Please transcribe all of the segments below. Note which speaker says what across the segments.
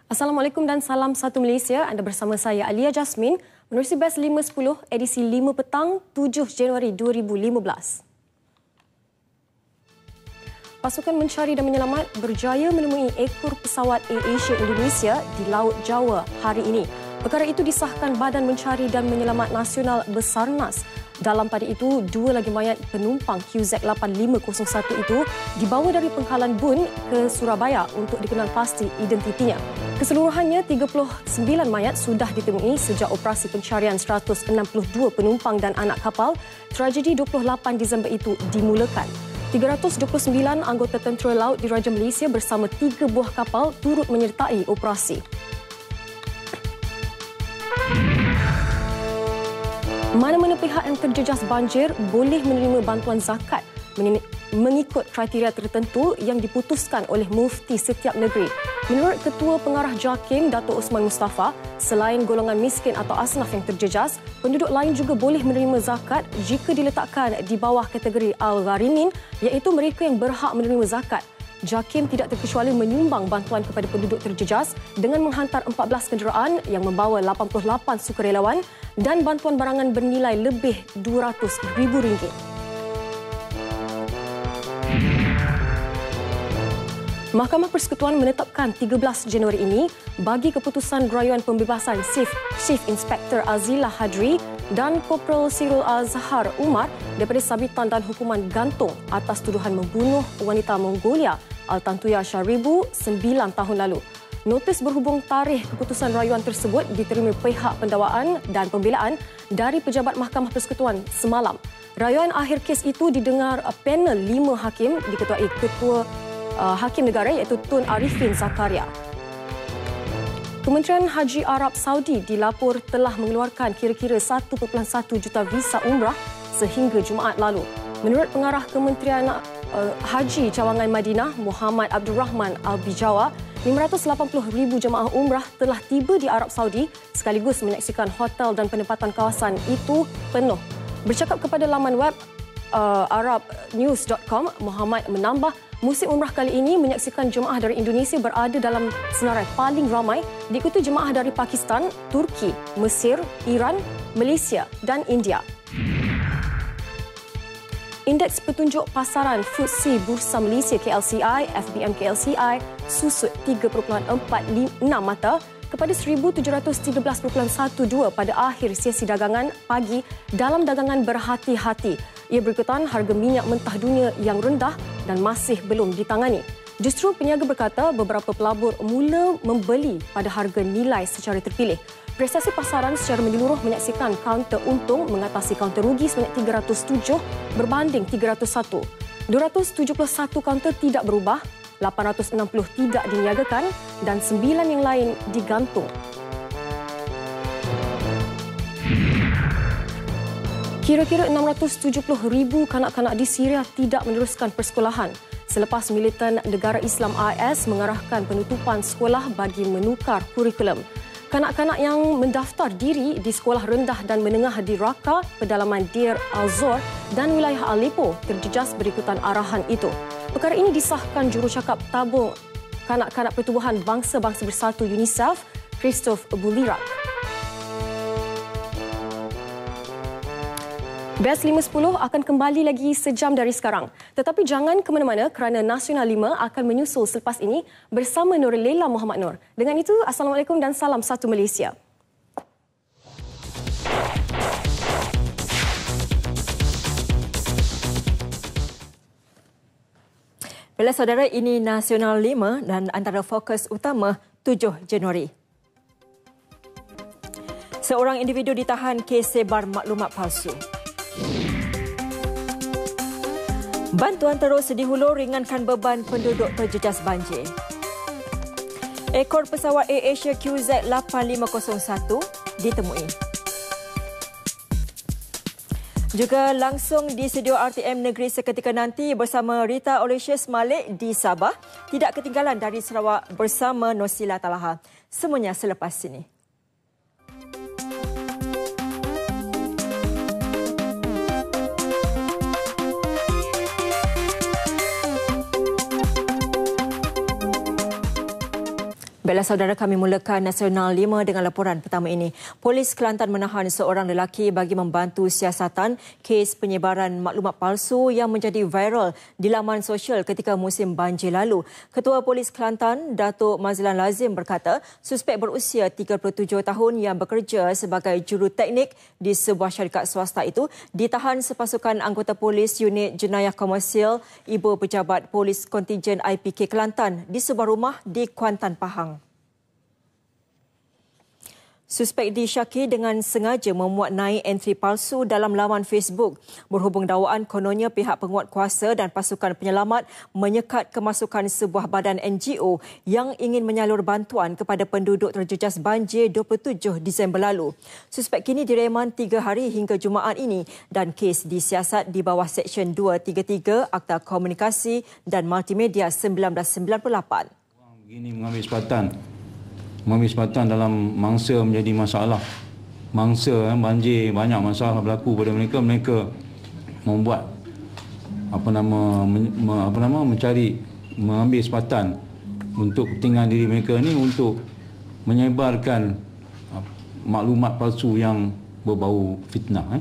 Speaker 1: Assalamualaikum dan salam satu Malaysia. Anda bersama saya Alia Jasmine menerusi Best 510 edisi 5 petang 7 Januari 2015. Pasukan mencari dan menyelamat berjaya menemui ekor pesawat AirAsia Indonesia di Laut Jawa hari ini. Perkara itu disahkan Badan Mencari dan Menyelamat Nasional Basarnas. Dalam pada itu, 2 lagi mayat penumpang QZ8501 itu dibawa dari Penghalan Bun ke Surabaya untuk dikenal pasti identitinya. Keseluruhannya, 39 mayat sudah ditemui sejak operasi pencarian 162 penumpang dan anak kapal tragedi 28 Disember itu dimulakan. 329 anggota tentera laut Diraja Malaysia bersama 3 buah kapal turut menyertai operasi. Mana-mana pihak yang terjejas banjir boleh menerima bantuan zakat mengikut kriteria tertentu yang diputuskan oleh mufti setiap negeri. Menurut Ketua Pengarah JAKIM, Dato' Osman Mustafa, selain golongan miskin atau asnaf yang terjejas, penduduk lain juga boleh menerima zakat jika diletakkan di bawah kategori Al-Gharimin, iaitu mereka yang berhak menerima zakat. JAKIM tidak terkecuali menyumbang bantuan kepada penduduk terjejas dengan menghantar 14 kenderaan yang membawa 88 sukarelawan dan bantuan barangan bernilai lebih RM200,000. Mahkamah Persekutuan menetapkan 13 Januari ini bagi keputusan rayuan pembebasan Chief Inspector Azila Hadri dan Kopral Sirul Azhar Umar daripada sabitan dan hukuman gantung atas tuduhan membunuh wanita Mongolia Altantuya Sharibu 9 tahun lalu. Notis berhubung tarikh keputusan rayuan tersebut diterima pihak pendakwaan dan pembelaan dari pejabat Mahkamah Persekutuan semalam. Rayuan akhir kes itu didengar panel 5 hakim diketuai Ketua Hakim Negara iaitu Tun Arifin Zakaria. Kementerian Haji Arab Saudi dilapor telah mengeluarkan kira-kira 1.1 juta visa umrah sehingga Jumaat lalu. Menurut pengarah Kementerian Haji Cawangan Madinah, Muhammad Abdul Rahman Al-Bijawa, 580,000 jemaah umrah telah tiba di Arab Saudi sekaligus menyaksikan hotel dan penempatan kawasan itu penuh. Bercakap kepada laman web arabnews.com, Muhammad menambah musim umrah kali ini menyaksikan jemaah dari Indonesia berada dalam senarai paling ramai diikuti jemaah dari Pakistan, Turki, Mesir, Iran, Malaysia dan India. Indeks petunjuk pasaran FTSE Bursa Malaysia KLCI, FBM KLCI susut 3.46 mata kepada 1,713.12 pada akhir sesi dagangan pagi dalam dagangan berhati-hati. Ia berikutan harga minyak mentah dunia yang rendah dan masih belum ditangani. Justru peniaga berkata beberapa pelabur mula membeli pada harga nilai secara terpilih. Prestasi pasaran secara menyeluruh menyaksikan kaunter untung mengatasi kaunter rugi sebanyak 307 berbanding 301. 271 kaunter tidak berubah, 860 tidak diniagakan dan 9 yang lain digantung. Kira-kira 670,000 kanak-kanak di Syria tidak meneruskan persekolahan selepas militan Negara Islam IS mengarahkan penutupan sekolah bagi menukar kurikulum. Kanak-kanak yang mendaftar diri di sekolah rendah dan menengah di Raqqa, pedalaman Deir al-Zor dan wilayah Aleppo terjejas berikutan arahan itu. Perkara ini disahkan jurucakap tabung Kanak-kanak Pertubuhan Bangsa-Bangsa Bersatu UNICEF, Christophe Boulirak. Best 510 akan kembali lagi sejam dari sekarang. Tetapi jangan ke mana-mana kerana Nasional 5 akan menyusul selepas ini bersama Nurul Laila Muhammad Nur. Dengan itu, Assalamualaikum dan salam satu Malaysia.
Speaker 2: Bila saudara, ini Nasional 5 dan antara fokus utama 7 Januari. Seorang individu ditahan kes sebar maklumat palsu. Bantuan terus dihulur ringankan beban penduduk terjejas banjir. Ekor pesawat AirAsia QZ8501 ditemui. Juga langsung di studio RTM Negeri seketika nanti bersama Rita Aloysius Malik di Sabah. Tidak ketinggalan dari Sarawak bersama Nosila Talaha. Semuanya selepas ini. Baiklah saudara, kami mulakan Nasional 5 dengan laporan pertama ini. Polis Kelantan menahan seorang lelaki bagi membantu siasatan kes penyebaran maklumat palsu yang menjadi viral di laman sosial ketika musim banjir lalu. Ketua Polis Kelantan, Datuk Mazlan Lazim berkata, suspek berusia 37 tahun yang bekerja sebagai juruteknik di sebuah syarikat swasta itu ditahan sepasukan anggota polis unit jenayah komersial Ibu Pejabat Polis Kontingen IPK Kelantan di sebuah rumah di Kuantan, Pahang. Suspek disyaki dengan sengaja memuat naik entry palsu dalam laman Facebook. Berhubung dakwaan, kononnya pihak penguat kuasa dan pasukan penyelamat menyekat kemasukan sebuah badan NGO yang ingin menyalur bantuan kepada penduduk terjejas banjir 27 Disember lalu. Suspek kini direman 3 hari hingga Jumaat ini dan kes disiasat di bawah Seksyen 233 Akta Komunikasi dan Multimedia 1998.
Speaker 3: Begini mengambil sepatan dalam mangsa menjadi masalah. Mangsa banjir, banyak masalah berlaku pada mereka. Mereka membuat mengambil sepatan untuk kepentingan diri mereka ni untuk menyebarkan maklumat palsu yang berbau fitnah.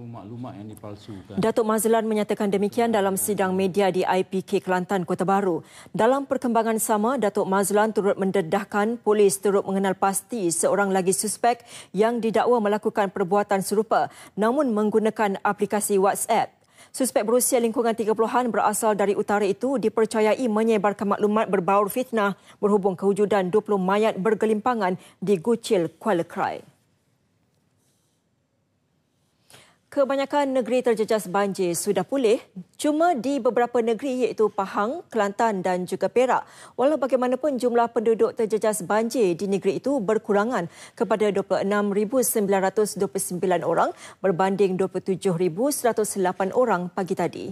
Speaker 3: Maklumat yang dipalsukan.
Speaker 2: Datuk Mazlan menyatakan demikian dalam sidang media di IPK Kelantan, Kota Baru. Dalam perkembangan sama, Datuk Mazlan turut mendedahkan polis turut mengenal pasti seorang lagi suspek yang didakwa melakukan perbuatan serupa namun menggunakan aplikasi WhatsApp. Suspek berusia lingkungan 30-an berasal dari utara itu dipercayai menyebarkan maklumat berbau fitnah berhubung kewujudan 20 mayat bergelimpangan di Gucil, Kuala Krai. Kebanyakan negeri terjejas banjir sudah pulih, cuma di beberapa negeri iaitu Pahang, Kelantan dan juga Perak. Walau bagaimanapun jumlah penduduk terjejas banjir di negeri itu berkurangan kepada 26,929 orang berbanding 27,108 orang pagi tadi.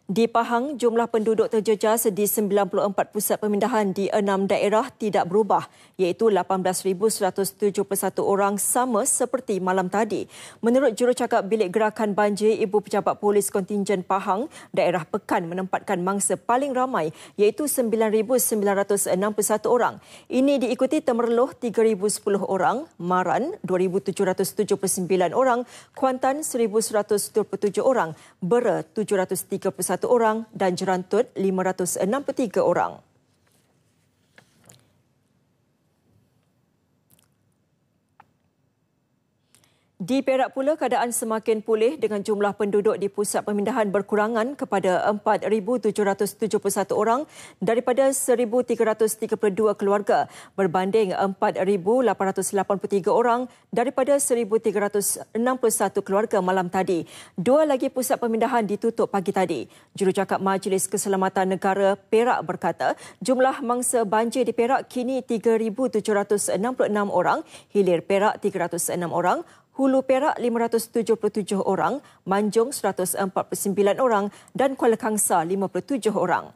Speaker 2: Di Pahang, jumlah penduduk terjejas di 94 pusat pemindahan di 6 daerah tidak berubah, iaitu 18,171 orang sama seperti malam tadi. Menurut jurucakap Bilik Gerakan Banjir Ibu Pejabat Polis Kontingen Pahang, daerah Pekan menempatkan mangsa paling ramai, iaitu 9,961 orang. Ini diikuti Temerloh 3,010 orang, Maran 2,779 orang, Kuantan 1,127 orang, Bera 731 orang dan Jerantut 563 orang. Di Perak pula, keadaan semakin pulih dengan jumlah penduduk di pusat pemindahan berkurangan kepada 4,771 orang daripada 1,332 keluarga berbanding 4,883 orang daripada 1,361 keluarga malam tadi. 2 lagi pusat pemindahan ditutup pagi tadi. Jurucakap Majlis Keselamatan Negara Perak berkata, jumlah mangsa banjir di Perak kini 3,766 orang, Hilir Perak 306 orang, Hulu Perak 577 orang, Manjung 149 orang dan Kuala Kangsar 57 orang.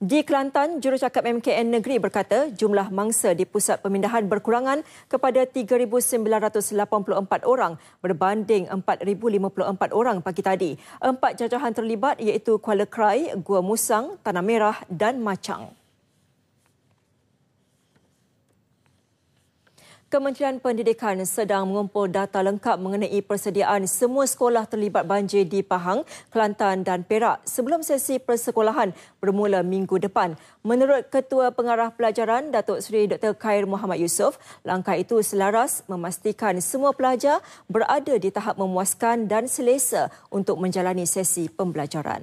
Speaker 2: Di Kelantan, jurucakap MKN Negeri berkata jumlah mangsa di pusat pemindahan berkurangan kepada 3,984 orang berbanding 4,054 orang pagi tadi. 4 jajahan terlibat iaitu Kuala Krai, Gua Musang, Tanah Merah dan Machang. Kementerian Pendidikan sedang mengumpul data lengkap mengenai persediaan semua sekolah terlibat banjir di Pahang, Kelantan dan Perak sebelum sesi persekolahan bermula minggu depan. Menurut Ketua Pengarah Pelajaran, Datuk Seri Dr. Khair Muhammad Yusof, langkah itu selaras memastikan semua pelajar berada di tahap memuaskan dan selesa untuk menjalani sesi pembelajaran.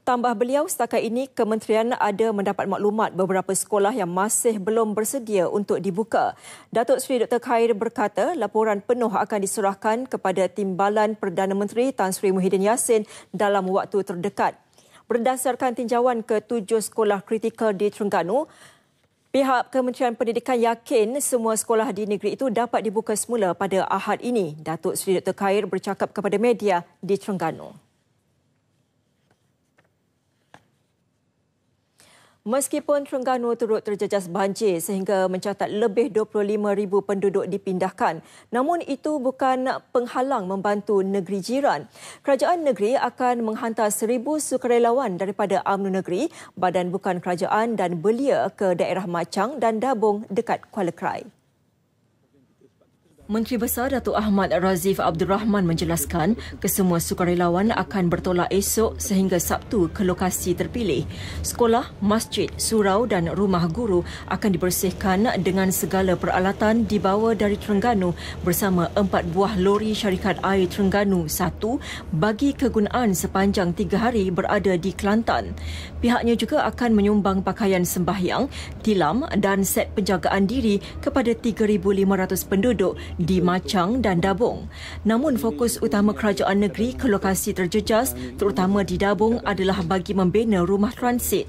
Speaker 2: Tambah beliau, setakat ini kementerian ada mendapat maklumat beberapa sekolah yang masih belum bersedia untuk dibuka. Datuk Seri Dr. Khair berkata laporan penuh akan diserahkan kepada Timbalan Perdana Menteri Tan Sri Muhyiddin Yassin dalam waktu terdekat. Berdasarkan tinjauan ke 7 sekolah kritikal di Terengganu, pihak Kementerian Pendidikan yakin semua sekolah di negeri itu dapat dibuka semula pada Ahad ini. Datuk Seri Dr. Khair bercakap kepada media di Terengganu. Meskipun Terengganu turut terjejas banjir sehingga mencatat lebih 25,000 penduduk dipindahkan, namun itu bukan penghalang membantu negeri jiran. Kerajaan negeri akan menghantar 1,000 sukarelawan daripada UMNO Negeri, Badan Bukan Kerajaan dan belia ke daerah Machang dan Dabung dekat Kuala Krai. Menteri Besar Datuk Ahmad Razif Abdul Rahman menjelaskan kesemua sukarelawan akan bertolak esok sehingga Sabtu ke lokasi terpilih. Sekolah, masjid, surau dan rumah guru akan dibersihkan dengan segala peralatan dibawa dari Terengganu bersama 4 buah lori syarikat air Terengganu 1 bagi kegunaan sepanjang 3 hari berada di Kelantan. Pihaknya juga akan menyumbang pakaian sembahyang, tilam dan set penjagaan diri kepada 3,500 penduduk di Machang dan Dabung. Namun fokus utama kerajaan negeri ke lokasi terjejas, terutama di Dabung, adalah bagi membina rumah transit.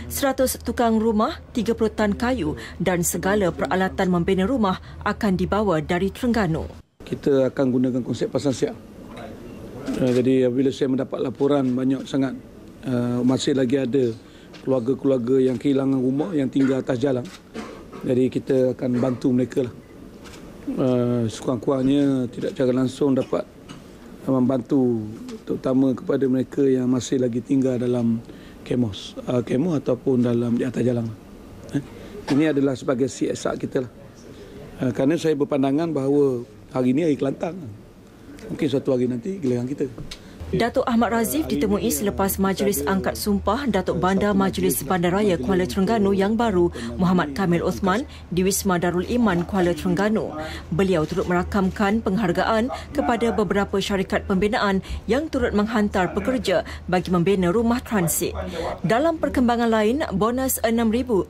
Speaker 2: 100 tukang rumah, 30 tan kayu dan segala peralatan membina rumah akan dibawa dari Terengganu.
Speaker 4: Kita akan gunakan konsep pasang siap. Jadi apabila saya mendapat laporan banyak sangat masih lagi ada keluarga-keluarga yang kehilangan rumah, yang tinggal atas jalan. Jadi kita akan bantu mereka lah. Sekurang-kurangnya tidak secara langsung dapat membantu terutama kepada mereka yang masih lagi tinggal dalam kemos ataupun dalam di atas jalan. Ini adalah sebagai CSR kita lah. Kerana saya berpandangan bahawa hari ini hari Kelantan. Mungkin suatu hari nanti giliran kita.
Speaker 2: Datuk Ahmad Razif ditemui selepas Majlis Angkat Sumpah Datuk Bandar Majlis Bandaraya Kuala Terengganu yang baru, Muhammad Kamil Osman, di Wisma Darul Iman Kuala Terengganu. Beliau turut merakamkan penghargaan kepada beberapa syarikat pembinaan yang turut menghantar pekerja bagi membina rumah transit. Dalam perkembangan lain, bonus 6,635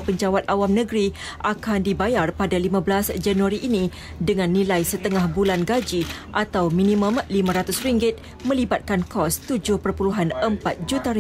Speaker 2: penjawat awam negeri akan dibayar pada 15 Januari ini dengan nilai setengah bulan gaji atau minimum RM500 melibatkan kos RM7.4 juta.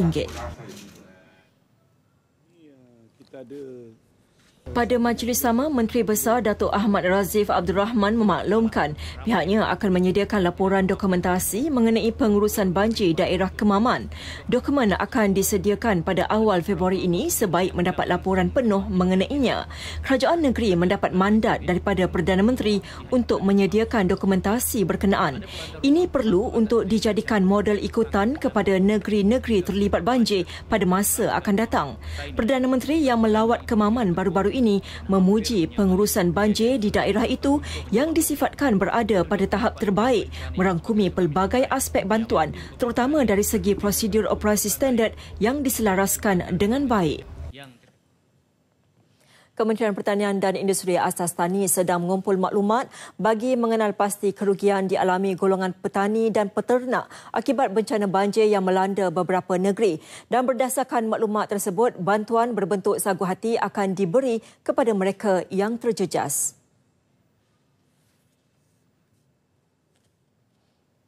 Speaker 2: Pada majlis sama, Menteri Besar Datuk Ahmad Razif Abdul Rahman memaklumkan pihaknya akan menyediakan laporan dokumentasi mengenai pengurusan banjir daerah Kemaman. Dokumen akan disediakan pada awal Februari ini sebaik mendapat laporan penuh mengenainya. Kerajaan negeri mendapat mandat daripada Perdana Menteri untuk menyediakan dokumentasi berkenaan. Ini perlu untuk dijadikan model ikutan kepada negeri-negeri terlibat banjir pada masa akan datang. Perdana Menteri yang melawat Kemaman baru-baru ini memuji pengurusan banjir di daerah itu yang disifatkan berada pada tahap terbaik, merangkumi pelbagai aspek bantuan terutama dari segi prosedur operasi standard yang diselaraskan dengan baik. Kementerian Pertanian dan Industri Asas Tani sedang mengumpul maklumat bagi mengenal pasti kerugian dialami golongan petani dan peternak akibat bencana banjir yang melanda beberapa negeri. Dan berdasarkan maklumat tersebut, bantuan berbentuk sagu hati akan diberi kepada mereka yang terjejas.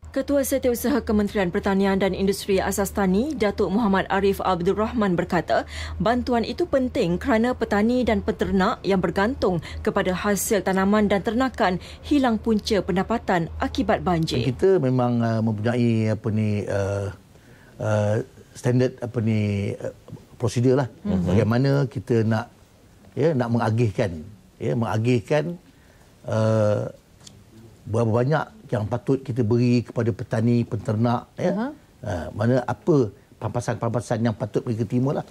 Speaker 2: Ketua Setiausaha Kementerian Pertanian dan Industri Asas Tani, Datuk Muhammad Arif Abdul Rahman berkata, bantuan itu penting kerana petani dan peternak yang bergantung kepada hasil tanaman dan ternakan hilang punca pendapatan akibat banjir.
Speaker 5: Kita memang mempunyai standard prosedur lah. Bagaimana kita nak mengagihkan berapa banyak yang patut kita beri kepada petani, peternak, mana apa pampasan-pampasan yang patut mereka terima lah.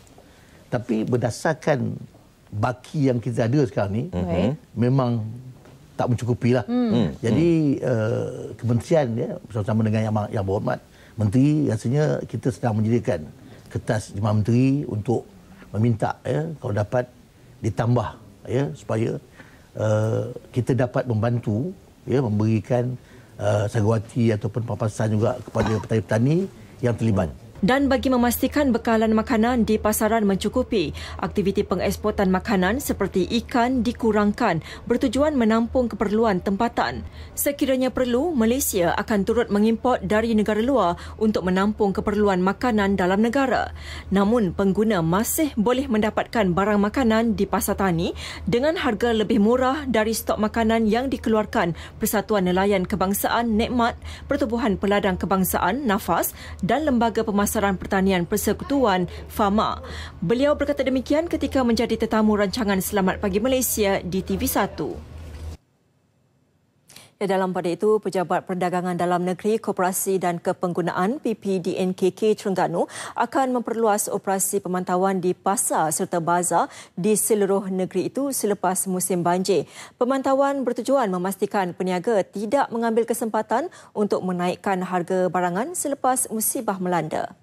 Speaker 5: Tapi berdasarkan baki yang kita ada sekarang ni, memang tak mencukupi lah. Jadi kementerian bersama-sama dengan yang berhormat, Menteri, rasanya kita sedang menyediakan kertas Jemaah Menteri untuk meminta kalau dapat ditambah supaya kita dapat membantu memberikan saguati ataupun pampasan juga kepada petani-petani yang terlibat.
Speaker 2: Dan bagi memastikan bekalan makanan di pasaran mencukupi, aktiviti pengeksportan makanan seperti ikan dikurangkan bertujuan menampung keperluan tempatan. Sekiranya perlu, Malaysia akan turut mengimport dari negara luar untuk menampung keperluan makanan dalam negara. Namun, pengguna masih boleh mendapatkan barang makanan di pasar tani dengan harga lebih murah dari stok makanan yang dikeluarkan Persatuan Nelayan Kebangsaan Nikmat, Pertubuhan Peladang Kebangsaan Nafas dan Lembaga Pemasaran Pemasaran Pertanian Persekutuan FAMA. Beliau berkata demikian ketika menjadi tetamu rancangan Selamat Pagi Malaysia di TV1. Dalam pada itu, Pejabat Perdagangan Dalam Negeri, Koperasi dan Kepenggunaan PPDNKK Terengganu akan memperluas operasi pemantauan di pasar serta bazar di seluruh negeri itu selepas musim banjir. Pemantauan bertujuan memastikan peniaga tidak mengambil kesempatan untuk menaikkan harga barangan selepas musibah melanda.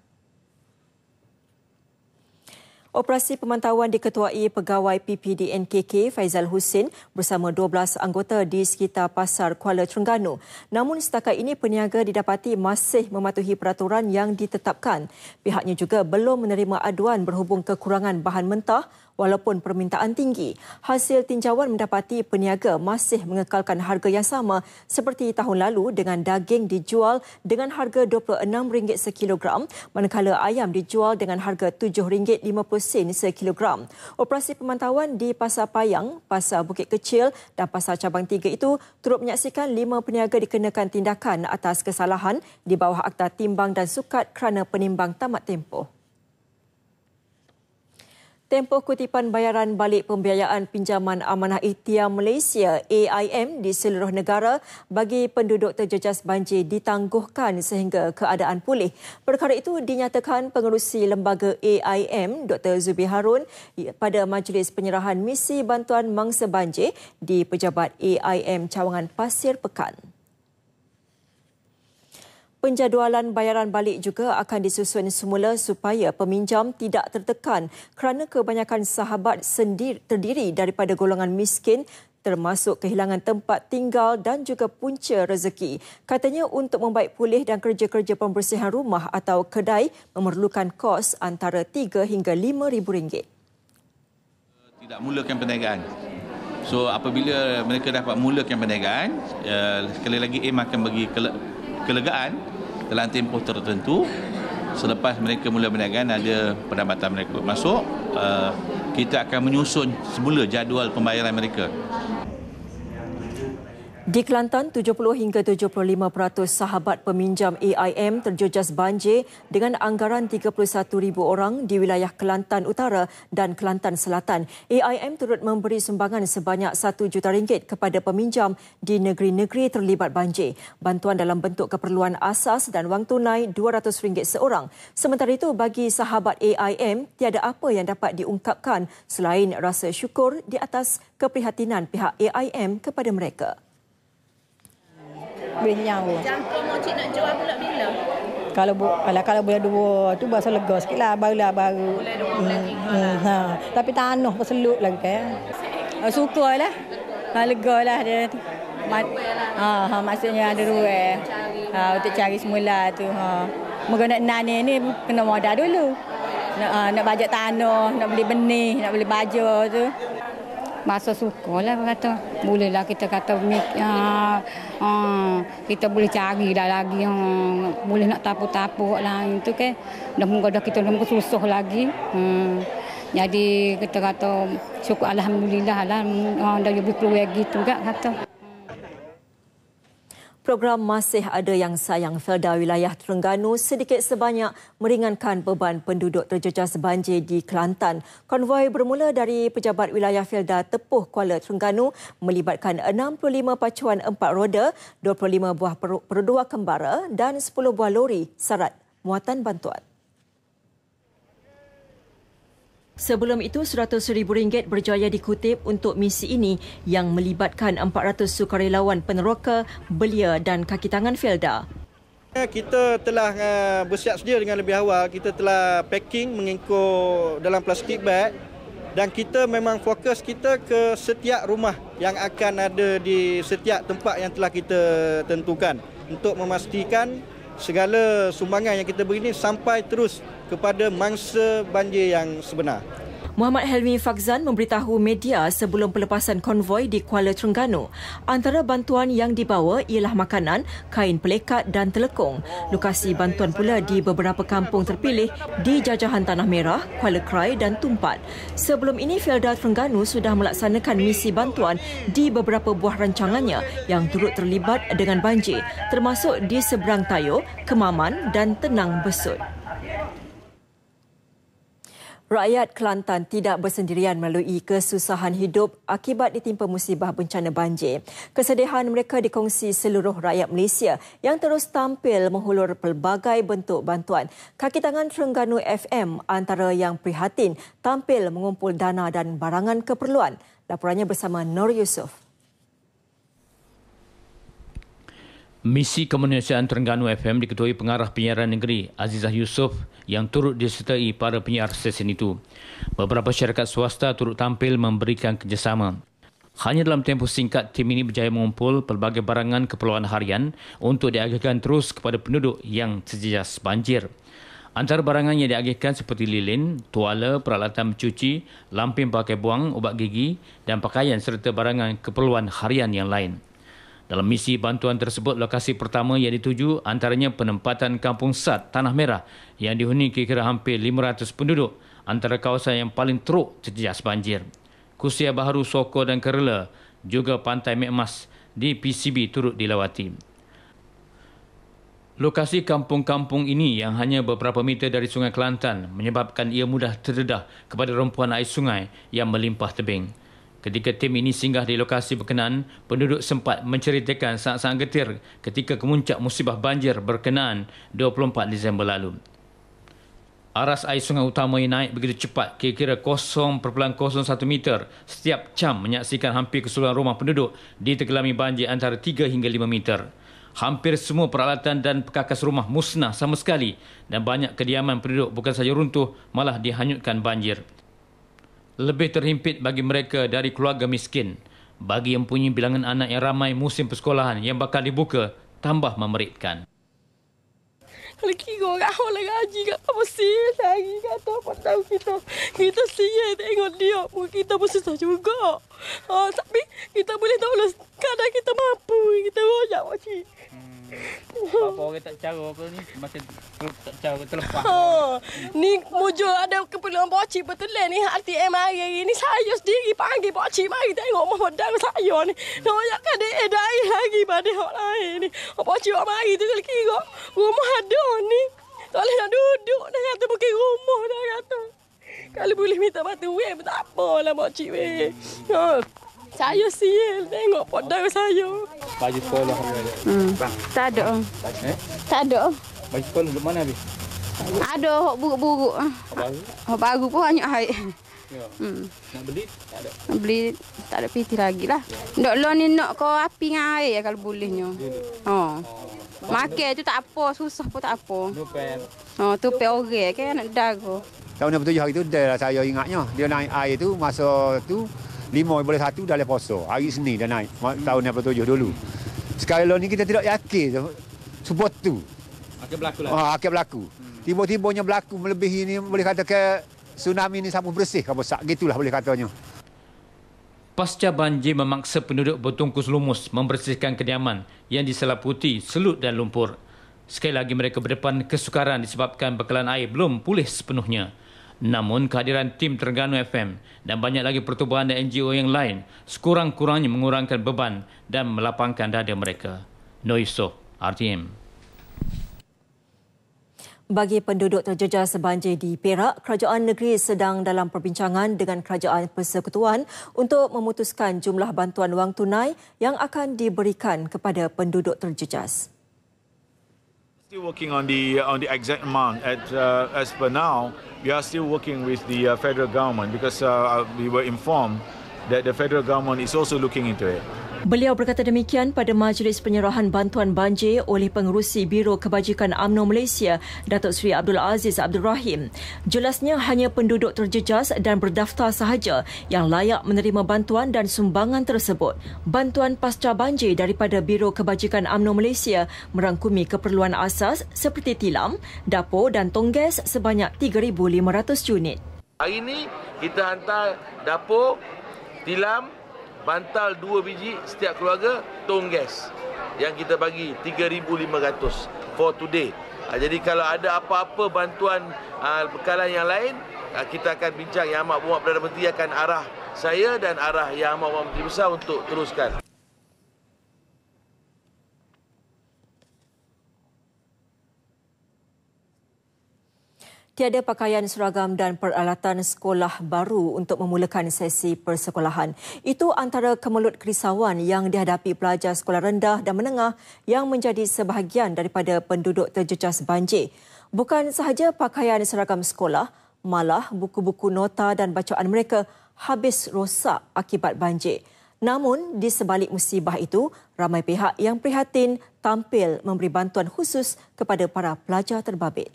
Speaker 2: Operasi pemantauan diketuai Pegawai PPDNKK Faizal Husin bersama 12 anggota di sekitar Pasar Kuala Terengganu. Namun setakat ini peniaga didapati masih mematuhi peraturan yang ditetapkan. Pihaknya juga belum menerima aduan berhubung kekurangan bahan mentah walaupun permintaan tinggi. Hasil tinjauan mendapati peniaga masih mengekalkan harga yang sama seperti tahun lalu dengan daging dijual dengan harga RM26 sekilogram manakala ayam dijual dengan harga RM7.50 sekilogram. Operasi pemantauan di Pasar Payang, Pasar Bukit Kecil dan Pasar Cabang 3 itu turut menyaksikan 5 peniaga dikenakan tindakan atas kesalahan di bawah Akta Timbang dan Sukat kerana penimbang tamat tempoh. Tempoh kutipan bayaran balik pembiayaan pinjaman Amanah Ikhtiar Malaysia AIM di seluruh negara bagi penduduk terjejas banjir ditangguhkan sehingga keadaan pulih. Perkara itu dinyatakan pengerusi lembaga AIM Dr. Zubir Harun pada majlis penyerahan misi bantuan mangsa banjir di Pejabat AIM Cawangan Pasir Pekan. Penjadualan bayaran balik juga akan disusun semula supaya peminjam tidak tertekan kerana kebanyakan sahabat terdiri daripada golongan miskin termasuk kehilangan tempat tinggal dan juga punca rezeki. Katanya untuk membaik pulih dan kerja-kerja pembersihan rumah atau kedai memerlukan kos antara RM3 hingga RM5,000.
Speaker 6: Tidak mulakan perniagaan. So apabila mereka dapat mulakan perniagaan, sekali lagi AIM akan bagi kelegaan dalam tempoh tertentu. Selepas mereka mula perniagaan, ada pendapatan mereka masuk, kita akan menyusun semula jadual pembayaran mereka.
Speaker 2: Di Kelantan, 70 hingga 75% sahabat peminjam AIM terjejas banjir dengan anggaran 31,000 orang di wilayah Kelantan Utara dan Kelantan Selatan. AIM turut memberi sumbangan sebanyak RM1 juta kepada peminjam di negeri-negeri terlibat banjir. Bantuan dalam bentuk keperluan asas dan wang tunai RM200 seorang. Sementara itu, bagi sahabat AIM, tiada apa yang dapat diungkapkan selain rasa syukur di atas keprihatinan pihak AIM kepada mereka.
Speaker 7: Boleh nyawa.
Speaker 8: Jangka moncik nak jual pula bila?
Speaker 7: Kalau bulan 2 tu baru lega sikitlah baru. Tapi tanah berseluk lagi kan. Syukurlah. Legalah dia tu. Maksudnya ada ruang. Untuk cari semula tu. Moga nak nani ni kena modal dulu. Nak bajet tanah, nak beli benih, nak beli baju tu.
Speaker 9: Masa syukurlah kata. Bolehlah kita kata kita boleh cari dah lagi. Boleh nak tapuk-tapuk lah. Itu kan. Dah moga kita dah susah lagi. Jadi kita kata syukur alhamdulillah lah. Dah lebih peluang gitu juga kata.
Speaker 2: Program Masih Ada Yang Sayang Felda wilayah Terengganu sedikit sebanyak meringankan beban penduduk terjejas banjir di Kelantan. Konvoi bermula dari Pejabat Wilayah Felda Tepuh Kuala Terengganu melibatkan 65 pacuan 4 roda, 25 buah perdua kembara dan 10 buah lori syarat muatan bantuan. Sebelum itu, RM100,000 berjaya dikutip untuk misi ini yang melibatkan 400 sukarelawan peneroka, belia dan kaki tangan Felda.
Speaker 10: Kita telah bersiap sedia dengan lebih awal. Kita telah packing mengikut dalam plastik bag dan kita memang fokus kita ke setiap rumah yang akan ada di setiap tempat yang telah kita tentukan untuk memastikan segala sumbangan yang kita beri ini sampai terus kepada mangsa banjir yang sebenar.
Speaker 2: Muhammad Helmi Fakzan memberitahu media sebelum pelepasan konvoi di Kuala Terengganu. Antara bantuan yang dibawa ialah makanan, kain pelekat dan telekung. Lokasi bantuan pula di beberapa kampung terpilih di jajahan Tanah Merah, Kuala Krai dan Tumpat. Sebelum ini, Felda Terengganu sudah melaksanakan misi bantuan di beberapa buah rancangannya yang turut terlibat dengan banjir, termasuk di Seberang Tayo, Kemaman dan Tenang Besut. Rakyat Kelantan tidak bersendirian melalui kesusahan hidup akibat ditimpa musibah bencana banjir. Kesedihan mereka dikongsi seluruh rakyat Malaysia yang terus tampil menghulur pelbagai bentuk bantuan. Kaki tangan Terengganu FM antara yang prihatin tampil mengumpul dana dan barangan keperluan. Laporannya bersama Nur Yusof.
Speaker 11: Misi Kemanusiaan Terengganu FM diketuai Pengarah Penyiaran Negeri Azizah Yusof yang turut disertai para penyiar stesen itu. Beberapa syarikat swasta turut tampil memberikan kerjasama. Hanya dalam tempoh singkat, tim ini berjaya mengumpul pelbagai barangan keperluan harian untuk diagihkan terus kepada penduduk yang terjejas banjir. Antara barangan yang diagihkan seperti lilin, tuala, peralatan mencuci, lampin pakai buang, ubat gigi dan pakaian serta barangan keperluan harian yang lain. Dalam misi bantuan tersebut, lokasi pertama yang dituju antaranya penempatan Kampung Sat, Tanah Merah yang dihuni kira-kira hampir 500 penduduk antara kawasan yang paling teruk terjejas banjir. Kusia Baharu, Soko dan Kerala juga Pantai Mek Mas di PCB turut dilawati. Lokasi kampung-kampung ini yang hanya beberapa meter dari Sungai Kelantan menyebabkan ia mudah terdedah kepada rompuan air sungai yang melimpah tebing. Ketika tim ini singgah di lokasi berkenaan, penduduk sempat menceritakan sangat-sangat getir ketika kemuncak musibah banjir berkenaan 24 Disember lalu. Aras air sungai utama yang naik begitu cepat, kira-kira 0.01 meter setiap jam menyaksikan hampir keseluruhan rumah penduduk ditenggelami banjir antara 3 hingga 5 meter. Hampir semua peralatan dan perkakas rumah musnah sama sekali dan banyak kediaman penduduk bukan saja runtuh, malah dihanyutkan banjir. Lebih terhimpit bagi mereka dari keluarga miskin. Bagi yang punya bilangan anak yang ramai, musim persekolahan yang bakal dibuka tambah memeritkan.
Speaker 12: Kalau kira orang orang gaji kat apa sih lagi kata apa tahu kita siap tengok dia pun kita pun susah juga. Tapi kita boleh tolong kadang kita mampu kita royak pakcik.
Speaker 13: Apa orang tak cara apa ni macam tak cara terlepas.
Speaker 12: Ni mujur ada keperluan pakcik betul ni RTM hari ni saya sendiri panggil pakcik mari tengok modal saya ni. Royakkan dia dai lagi pada orang lain ni. Pakcik mari tu kira rumah ada ni. Tak boleh nak duduk dah kata bukan rumah dah kata. Kalau boleh minta bantu weh tak apalah pakcik weh. Saya sial tengok podar saya.
Speaker 13: Baju sekolah
Speaker 9: Bang. Tak ada. Tak ada.
Speaker 13: Baju sekolah di mana habis?
Speaker 9: Ada hok buruk-buruk. Hok baru pun banyak hai.
Speaker 13: Ya. Nak beli tak ada.
Speaker 9: Nak beli tak ada piti lagi lah. Ndok lo ni nak kau api dengan air kalau bolehnya. Makan tu tak apa, susah pun tak apa.
Speaker 13: Tupen.
Speaker 9: Tupen orang kan nak dago.
Speaker 14: Tahun 97 hari tu dah saya ingatnya. Dia naik air tu masa tu 5.1 dah lepas poso. Hari Senin dah naik. Tahun 97 dulu. Sekarang ni kita tidak yakin support tu.
Speaker 13: Akan berlaku lah.
Speaker 14: Akan berlaku. Tiba-tibanya berlaku melebihi ni boleh kata ke tsunami ni sama bersih apa sak gitulah boleh katanya.
Speaker 11: Pasca banjir memaksa penduduk bertungkus lumus membersihkan kediaman yang diselaputi selut dan lumpur. Sekali lagi mereka berdepan kesukaran disebabkan bekalan air belum pulih sepenuhnya. Namun kehadiran tim Terengganu FM dan banyak lagi pertubuhan dan NGO yang lain sekurang-kurangnya mengurangkan beban dan melapangkan dada mereka. Nur Yusof, RTM.
Speaker 2: Bagi penduduk terjejas banjir di Perak, kerajaan negeri sedang dalam perbincangan dengan kerajaan persekutuan untuk memutuskan jumlah bantuan wang tunai yang akan diberikan kepada penduduk terjejas.
Speaker 15: Still working on the exact amount. As per now, we are still working with the federal government because we were informed that the federal government is also looking into it.
Speaker 2: Beliau berkata demikian pada majlis penyerahan bantuan banjir oleh Pengerusi Biro Kebajikan UMNO Malaysia, Datuk Seri Abdul Aziz Abdul Rahim. Jelasnya hanya penduduk terjejas dan berdaftar sahaja yang layak menerima bantuan dan sumbangan tersebut. Bantuan pasca banjir daripada Biro Kebajikan UMNO Malaysia merangkumi keperluan asas seperti tilam, dapur dan tong gas sebanyak 3,500 unit.
Speaker 16: Hari ini kita hantar dapur, tilam, bantal 2 biji setiap keluarga, tong gas yang kita bagi 3,500 for today. Jadi kalau ada apa-apa bantuan bekalan yang lain, kita akan bincang. Yang Amat Berhormat Perdana Menteri akan arah saya dan arah Yang Amat Berhormat Menteri Besar untuk teruskan.
Speaker 2: Tiada pakaian seragam dan peralatan sekolah baru untuk memulakan sesi persekolahan. Itu antara kemelut kerisauan yang dihadapi pelajar sekolah rendah dan menengah yang menjadi sebahagian daripada penduduk terjejas banjir. Bukan sahaja pakaian seragam sekolah, malah buku-buku nota dan bacaan mereka habis rosak akibat banjir. Namun, di sebalik musibah itu, ramai pihak yang prihatin tampil memberi bantuan khusus kepada para pelajar terbabit.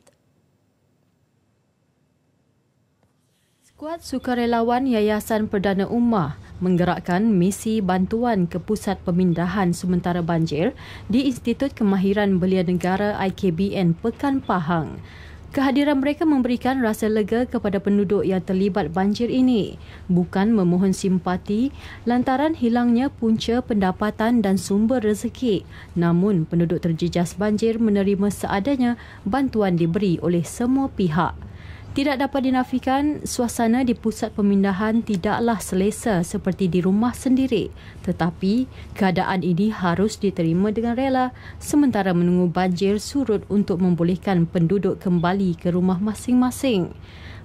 Speaker 17: Skuad sukarelawan Yayasan Perdana Ummah menggerakkan misi bantuan ke Pusat Pemindahan Sementara Banjir di Institut Kemahiran Belia Negara IKBN Pekan Pahang. Kehadiran mereka memberikan rasa lega kepada penduduk yang terlibat banjir ini, bukan memohon simpati lantaran hilangnya punca pendapatan dan sumber rezeki. Namun, penduduk terjejas banjir menerima seadanya bantuan diberi oleh semua pihak. Tidak dapat dinafikan, suasana di pusat pemindahan tidaklah selesa seperti di rumah sendiri. Tetapi, keadaan ini harus diterima dengan rela sementara menunggu banjir surut untuk membolehkan penduduk kembali ke rumah masing-masing.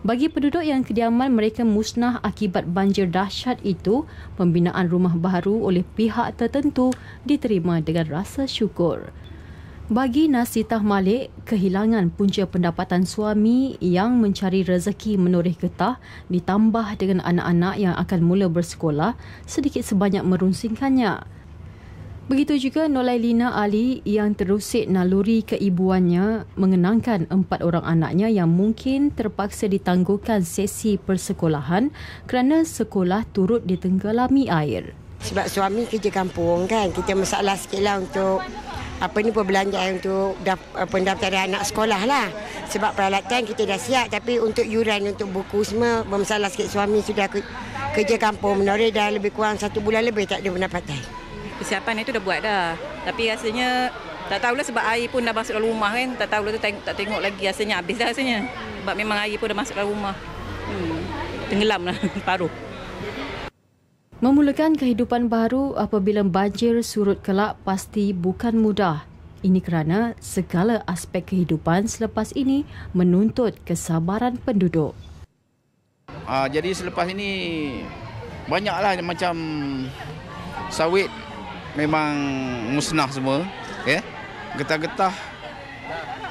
Speaker 17: Bagi penduduk yang kediaman mereka musnah akibat banjir dahsyat itu, pembinaan rumah baru oleh pihak tertentu diterima dengan rasa syukur. Bagi Nasitah Malik, kehilangan punca pendapatan suami yang mencari rezeki menoreh getah ditambah dengan anak-anak yang akan mula bersekolah sedikit sebanyak merunsingkannya. Begitu juga Nolailina Ali yang terusik naluri keibuannya mengenangkan 4 orang anaknya yang mungkin terpaksa ditangguhkan sesi persekolahan kerana sekolah turut ditenggelami air.
Speaker 18: Sebab suami kerja kampung kan, kita masalah sikitlah untuk perbelanjaan untuk pendaftaran anak sekolah lah. Sebab peralatan kita dah siap, tapi untuk yuran untuk buku semua bermasalah sikit. Suami sudah kerja kampung menoreh dah lebih kurang 1 bulan lebih tak ada pendapatan.
Speaker 19: Persiapan itu dah buat dah, tapi rasanya tak tahulah sebab air pun dah masuk dalam rumah kan. Tak tahulah tu tak tengok lagi, rasanya habis dah rasanya. Sebab memang air pun dah masuk dalam rumah. Tenggelam lah paruh.
Speaker 17: Memulakan kehidupan baru apabila banjir surut kelak pasti bukan mudah. Ini kerana segala aspek kehidupan selepas ini menuntut kesabaran penduduk.
Speaker 20: Jadi selepas ini banyaklah macam sawit memang musnah semua. Getah-getah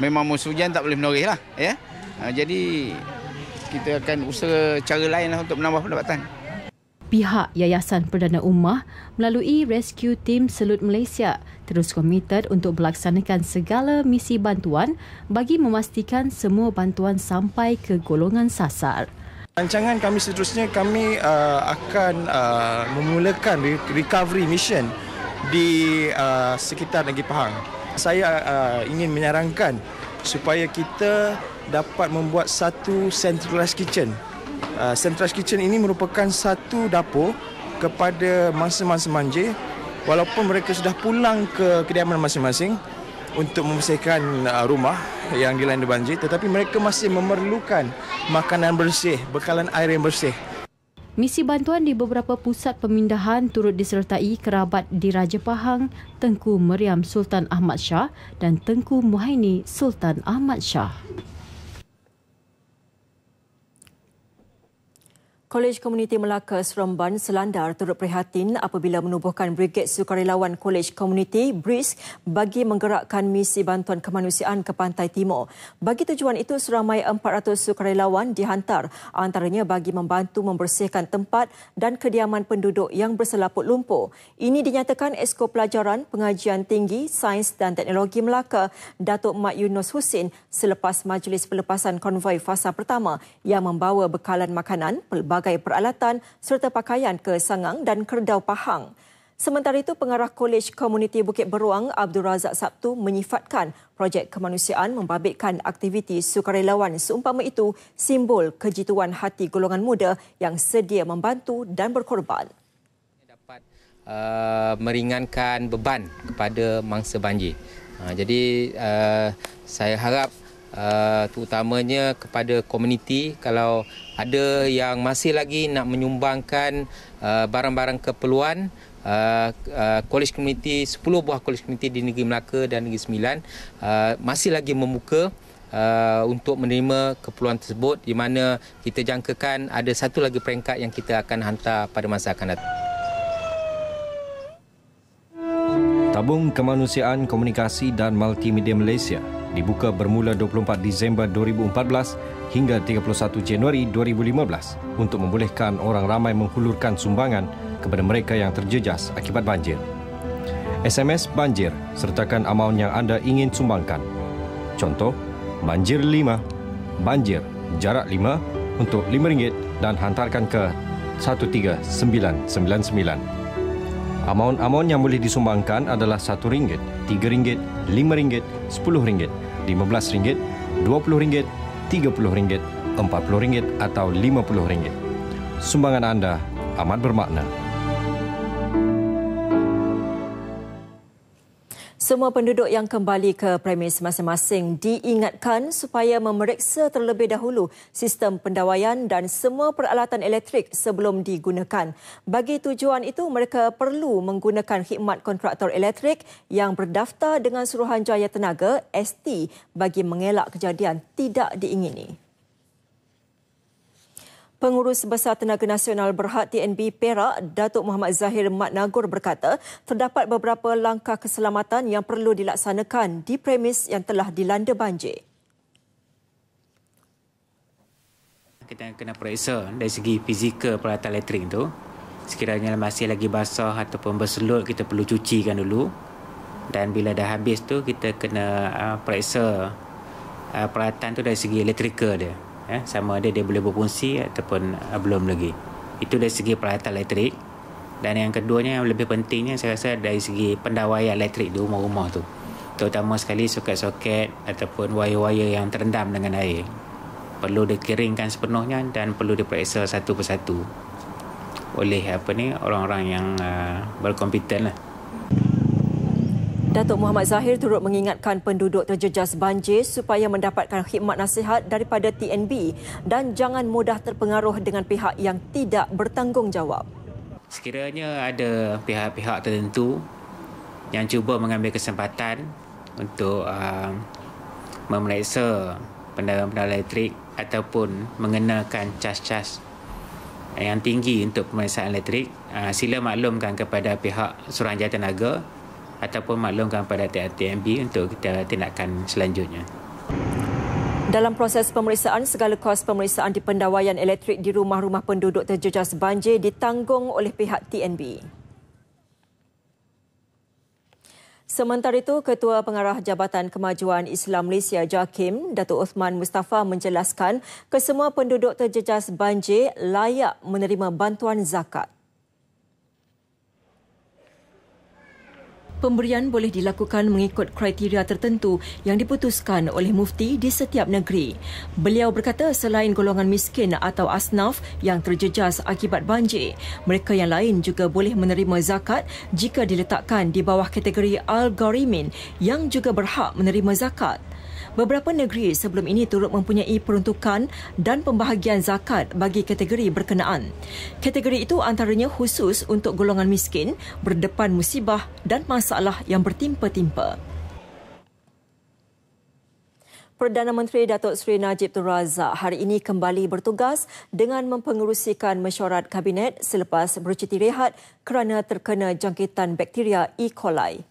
Speaker 20: memang musim hujan tak boleh menoreh lah. Jadi kita akan usaha cara lain lah untuk menambah pendapatan.
Speaker 17: Pihak Yayasan Perdana Ummah melalui Rescue Team Selut Malaysia terus komited untuk melaksanakan segala misi bantuan bagi memastikan semua bantuan sampai ke golongan sasar.
Speaker 21: Rancangan kami seterusnya, kami akan memulakan recovery mission di sekitar Negeri Pahang. Saya ingin menyarankan supaya kita dapat membuat satu centralized kitchen. Centralized kitchen ini merupakan satu dapur kepada mangsa-mangsa banjir walaupun mereka sudah pulang ke kediaman masing-masing untuk membersihkan rumah yang dilanda banjir, tetapi mereka masih memerlukan makanan bersih, bekalan air yang bersih.
Speaker 17: Misi bantuan di beberapa pusat pemindahan turut disertai kerabat di Raja Pahang, Tengku Meriam Sultan Ahmad Shah dan Tengku Muhaini Sultan Ahmad Shah.
Speaker 2: Kolej Komuniti Melaka Seremban Selandar turut prihatin apabila menubuhkan Brigade Sukarelawan Kolej Komuniti BRIS bagi menggerakkan misi bantuan kemanusiaan ke Pantai Timur. Bagi tujuan itu, seramai 400 sukarelawan dihantar, antaranya bagi membantu membersihkan tempat dan kediaman penduduk yang berselaput lumpur. Ini dinyatakan Esko Pelajaran Pengajian Tinggi Sains dan Teknologi Melaka, Datuk Mat Yunus Husin, selepas majlis pelepasan konvoi fasa pertama yang membawa bekalan makanan, pelbagai peralatan serta pakaian ke Sangang dan Kerdau Pahang. Sementara itu, Pengarah Kolej Komuniti Bukit Beruang Abdul Razak Sabtu menyifatkan projek kemanusiaan membabitkan aktiviti sukarelawan seumpama itu simbol kejituan hati golongan muda yang sedia membantu dan berkorban.
Speaker 22: Dapat meringankan beban kepada mangsa banjir. Jadi saya harap terutamanya kepada komuniti, kalau ada yang masih lagi nak menyumbangkan barang-barang keperluan, kolej komuniti, 10 buah kolej komuniti di Negeri Melaka dan Negeri Sembilan masih lagi membuka untuk menerima keperluan tersebut, di mana kita jangkakan ada satu lagi peringkat yang kita akan hantar pada masa akan datang.
Speaker 1: Tabung Kemanusiaan Komunikasi dan Multimedia Malaysia dibuka bermula 24 Disember 2014 hingga 31 Januari 2015 untuk membolehkan orang ramai menghulurkan sumbangan kepada mereka yang terjejas akibat banjir. SMS banjir sertakan amaun yang anda ingin sumbangkan. Contoh, banjir 5, banjir jarak 5 untuk RM5 dan hantarkan ke 13999. Amaun-amaun yang boleh disumbangkan adalah RM1, RM3, RM5, RM10, RM15, RM20, RM30, RM40 atau RM50. Sumbangan anda amat bermakna.
Speaker 2: Semua penduduk yang kembali ke premis masing-masing diingatkan supaya memeriksa terlebih dahulu sistem pendawaian dan semua peralatan elektrik sebelum digunakan. Bagi tujuan itu, mereka perlu menggunakan khidmat kontraktor elektrik yang berdaftar dengan Suruhanjaya Tenaga (ST) bagi mengelak kejadian tidak diingini. Pengurus Besar Tenaga Nasional Berhad TNB Perak, Datuk Muhammad Zahir Mat Nagor berkata, terdapat beberapa langkah keselamatan yang perlu dilaksanakan di premis yang telah dilanda banjir.
Speaker 3: Kita kena periksa dari segi fizikal peralatan elektrik itu. Sekiranya masih lagi basah ataupun berselut, kita perlu cucikan dulu. Dan bila dah habis tu, kita kena periksa peralatan tu dari segi elektrikal dia. Sama ada dia boleh berfungsi ataupun belum lagi. Itu dari segi peralatan elektrik. Dan yang keduanya yang lebih pentingnya saya rasa dari segi pendawaian elektrik di rumah-rumah tu. Terutama sekali soket-soket ataupun wayar-wayar yang terendam dengan air. Perlu dikeringkan sepenuhnya dan perlu diperiksa satu persatu oleh orang-orang yang berkompeten lah.
Speaker 2: Datuk Muhammad Zahir turut mengingatkan penduduk terjejas banjir supaya mendapatkan khidmat nasihat daripada TNB dan jangan mudah terpengaruh dengan pihak yang tidak bertanggungjawab.
Speaker 3: Sekiranya ada pihak-pihak tertentu yang cuba mengambil kesempatan untuk memeriksa pendawaian elektrik ataupun mengenakan cas-cas yang tinggi untuk pemeriksaan elektrik, sila maklumkan kepada pihak Suruhanjaya Tenaga ataupun maklumkan pada TNB untuk kita tindakan selanjutnya.
Speaker 2: Dalam proses pemeriksaan, segala kos pemeriksaan di pendawaian elektrik di rumah-rumah penduduk terjejas banjir ditanggung oleh pihak TNB. Sementara itu, Ketua Pengarah Jabatan Kemajuan Islam Malaysia JAKIM, Datuk Uthman Mustafa menjelaskan kesemua penduduk terjejas banjir layak menerima bantuan zakat. Pemberian boleh dilakukan mengikut kriteria tertentu yang diputuskan oleh mufti di setiap negeri. Beliau berkata selain golongan miskin atau asnaf yang terjejas akibat banjir, mereka yang lain juga boleh menerima zakat jika diletakkan di bawah kategori Al-Gharimin yang juga berhak menerima zakat. Beberapa negeri sebelum ini turut mempunyai peruntukan dan pembahagian zakat bagi kategori berkenaan. Kategori itu antaranya khusus untuk golongan miskin, berdepan musibah dan masalah yang bertimpa-timpa. Perdana Menteri Datuk Seri Najib Tun Razak hari ini kembali bertugas dengan mempengerusikan mesyuarat Kabinet selepas bercuti rehat kerana terkena jangkitan bakteria E. coli.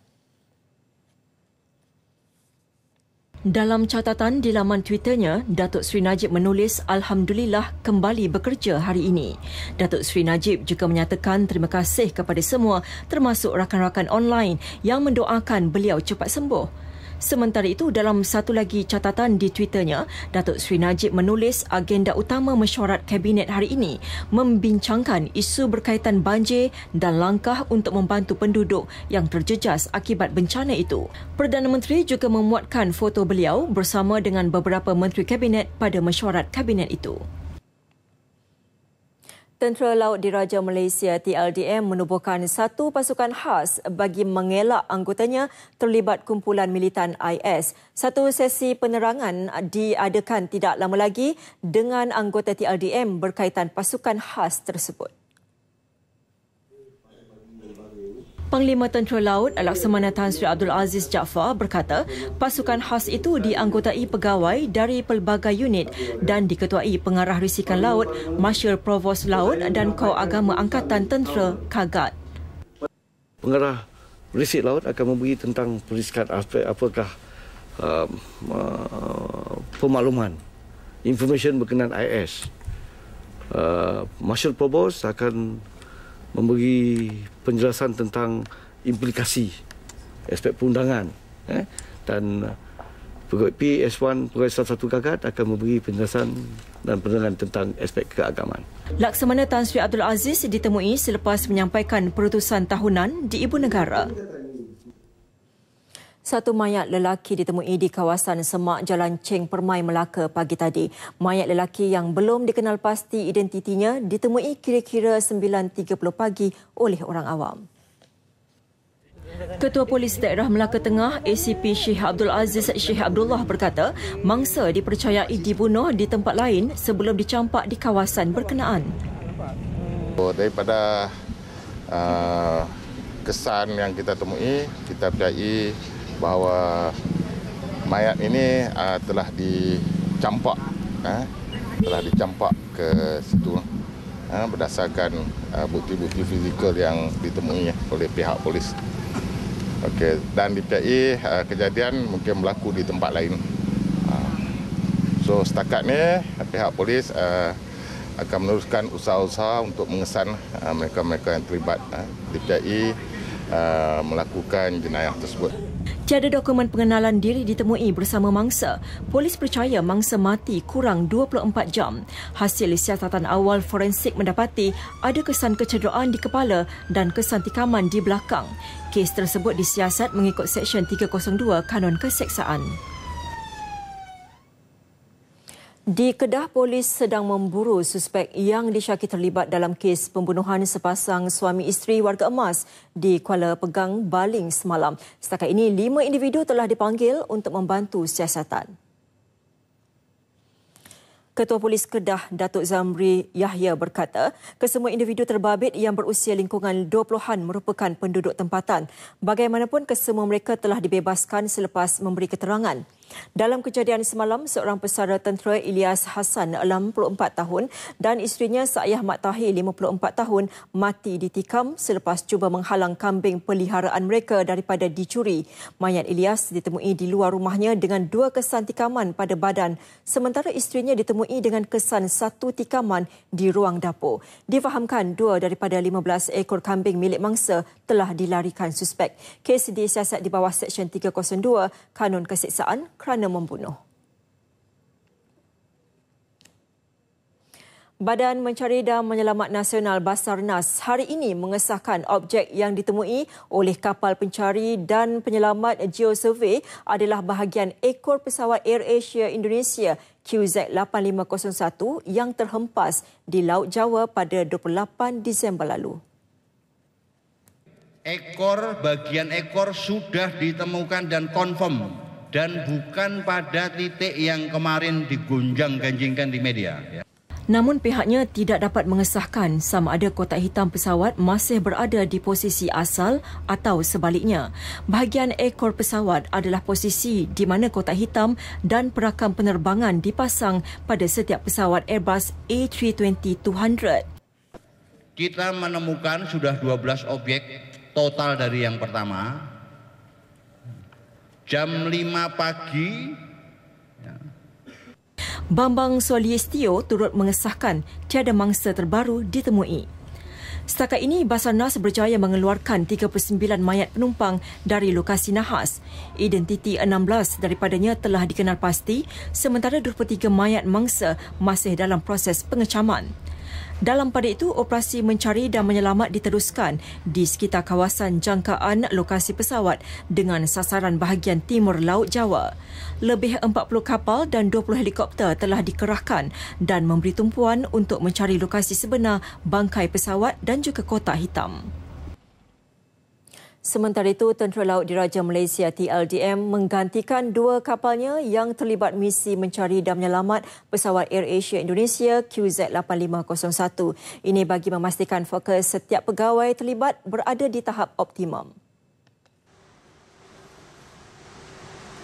Speaker 2: Dalam catatan di laman Twitternya, Datuk Seri Najib menulis Alhamdulillah kembali bekerja hari ini. Datuk Seri Najib juga menyatakan terima kasih kepada semua termasuk rakan-rakan online yang mendoakan beliau cepat sembuh. Sementara itu, dalam satu lagi catatan di Twitternya, Datuk Seri Najib menulis agenda utama mesyuarat Kabinet hari ini membincangkan isu berkaitan banjir dan langkah untuk membantu penduduk yang terjejas akibat bencana itu. Perdana Menteri juga memuatkan foto beliau bersama dengan beberapa Menteri Kabinet pada mesyuarat Kabinet itu. Tentera Laut Diraja Malaysia TLDM menubuhkan satu pasukan khas bagi mengelak anggotanya terlibat kumpulan militan IS. Satu sesi penerangan diadakan tidak lama lagi dengan anggota TLDM berkaitan pasukan khas tersebut. Panglima Tentera Laut Laksamana Tan Sri Abdul Aziz Jaafar berkata pasukan khas itu dianggotai pegawai dari pelbagai unit dan diketuai pengarah risikan laut, Marshal Provos Laut dan Kor Agama Angkatan Tentera Kagat.
Speaker 4: Pengarah risik laut akan memberi tentang perisikan aspek apakah pemakluman, information berkenaan IS. Marshal Provos akan memberi penjelasan tentang implikasi aspek perundangan dan pegawai PS1 pegawai Staf 1 Kagat akan memberi penjelasan dan penerangan tentang aspek keagamaan.
Speaker 2: Laksamana Tan Sri Abdul Aziz ditemui selepas menyampaikan perutusan tahunan di Ibu Negara. Satu mayat lelaki ditemui di kawasan Semak Jalan Cheng Permai, Melaka pagi tadi. Mayat lelaki yang belum dikenal pasti identitinya ditemui kira-kira 9.30 pagi oleh orang awam. Ketua Polis Daerah Melaka Tengah ACP Sheikh Abdul Aziz Sheikh Abdullah berkata mangsa dipercayai dibunuh di tempat lain sebelum dicampak di kawasan berkenaan.
Speaker 5: Daripada kesan yang kita temui, kita percayai bahawa mayat ini telah dicampak ke situ berdasarkan bukti-bukti fizikal yang ditemui oleh pihak polis. Okey, dan dipercayai kejadian mungkin berlaku di tempat lain. So setakat ni pihak polis akan meneruskan usaha-usaha untuk mengesan mereka-mereka yang terlibat dipercayai melakukan jenayah tersebut.
Speaker 2: Tiada dokumen pengenalan diri ditemui bersama mangsa. Polis percaya mangsa mati kurang 24 jam. Hasil siasatan awal forensik mendapati ada kesan kecederaan di kepala dan kesan tikaman di belakang. Kes tersebut disiasat mengikut Seksyen 302 Kanun Keseksaan. Di Kedah, polis sedang memburu suspek yang disyaki terlibat dalam kes pembunuhan sepasang suami isteri warga emas di Kuala Pegang, Baling semalam. Setakat ini, 5 individu telah dipanggil untuk membantu siasatan. Ketua Polis Kedah, Datuk Zamri Yahya berkata, kesemua individu terbabit yang berusia lingkungan 20-an merupakan penduduk tempatan. Bagaimanapun, kesemua mereka telah dibebaskan selepas memberi keterangan. Dalam kejadian semalam, seorang pesara tentera Ilyas Hassan 64 tahun dan isterinya Saayah Mat Tahir 54 tahun mati ditikam selepas cuba menghalang kambing peliharaan mereka daripada dicuri. Mayat Ilyas ditemui di luar rumahnya dengan 2 kesan tikaman pada badan, sementara isterinya ditemui dengan kesan 1 tikaman di ruang dapur. Difahamkan 2 daripada 15 ekor kambing milik mangsa telah dilarikan suspek. Kes disiasat di bawah Seksyen 302 Kanun Keseksaan kerana membunuh. Badan Mencari dan Menyelamat Nasional Basarnas hari ini mengesahkan objek yang ditemui oleh kapal pencari dan penyelamat geosurvey adalah bahagian ekor pesawat AirAsia Indonesia QZ8501 yang terhempas di Laut Jawa pada 28 Disember lalu.
Speaker 23: Bagian ekor sudah ditemukan dan confirm dan bukan pada titik yang kemarin digonjang-ganjingkan di media.
Speaker 2: Namun pihaknya tidak dapat mengesahkan sama ada kotak hitam pesawat masih berada di posisi asal atau sebaliknya. Bahagian ekor pesawat adalah posisi di mana kotak hitam dan perakam penerbangan dipasang pada setiap pesawat Airbus A320-200.
Speaker 23: Kita menemukan sudah 12 objek total dari yang pertama. Jam 5 pagi,
Speaker 2: Bambang Soliestio turut mengesahkan tiada mangsa terbaru ditemui. Setakat ini, Basarnas berjaya mengeluarkan 39 mayat penumpang dari lokasi nahas. Identiti 16 daripadanya telah dikenal pasti, sementara 23 mayat mangsa masih dalam proses pengecaman. Dalam pada itu, operasi mencari dan menyelamat diteruskan di sekitar kawasan jangkaan lokasi pesawat dengan sasaran bahagian timur Laut Jawa. Lebih 40 kapal dan 20 helikopter telah dikerahkan dan memberi tumpuan untuk mencari lokasi sebenar bangkai pesawat dan juga kotak hitam. Sementara itu, Tentera Laut Diraja Malaysia TLDM menggantikan 2 kapalnya yang terlibat misi mencari dan menyelamat pesawat AirAsia Indonesia QZ8501. Ini bagi memastikan fokus setiap pegawai terlibat berada di tahap optimum.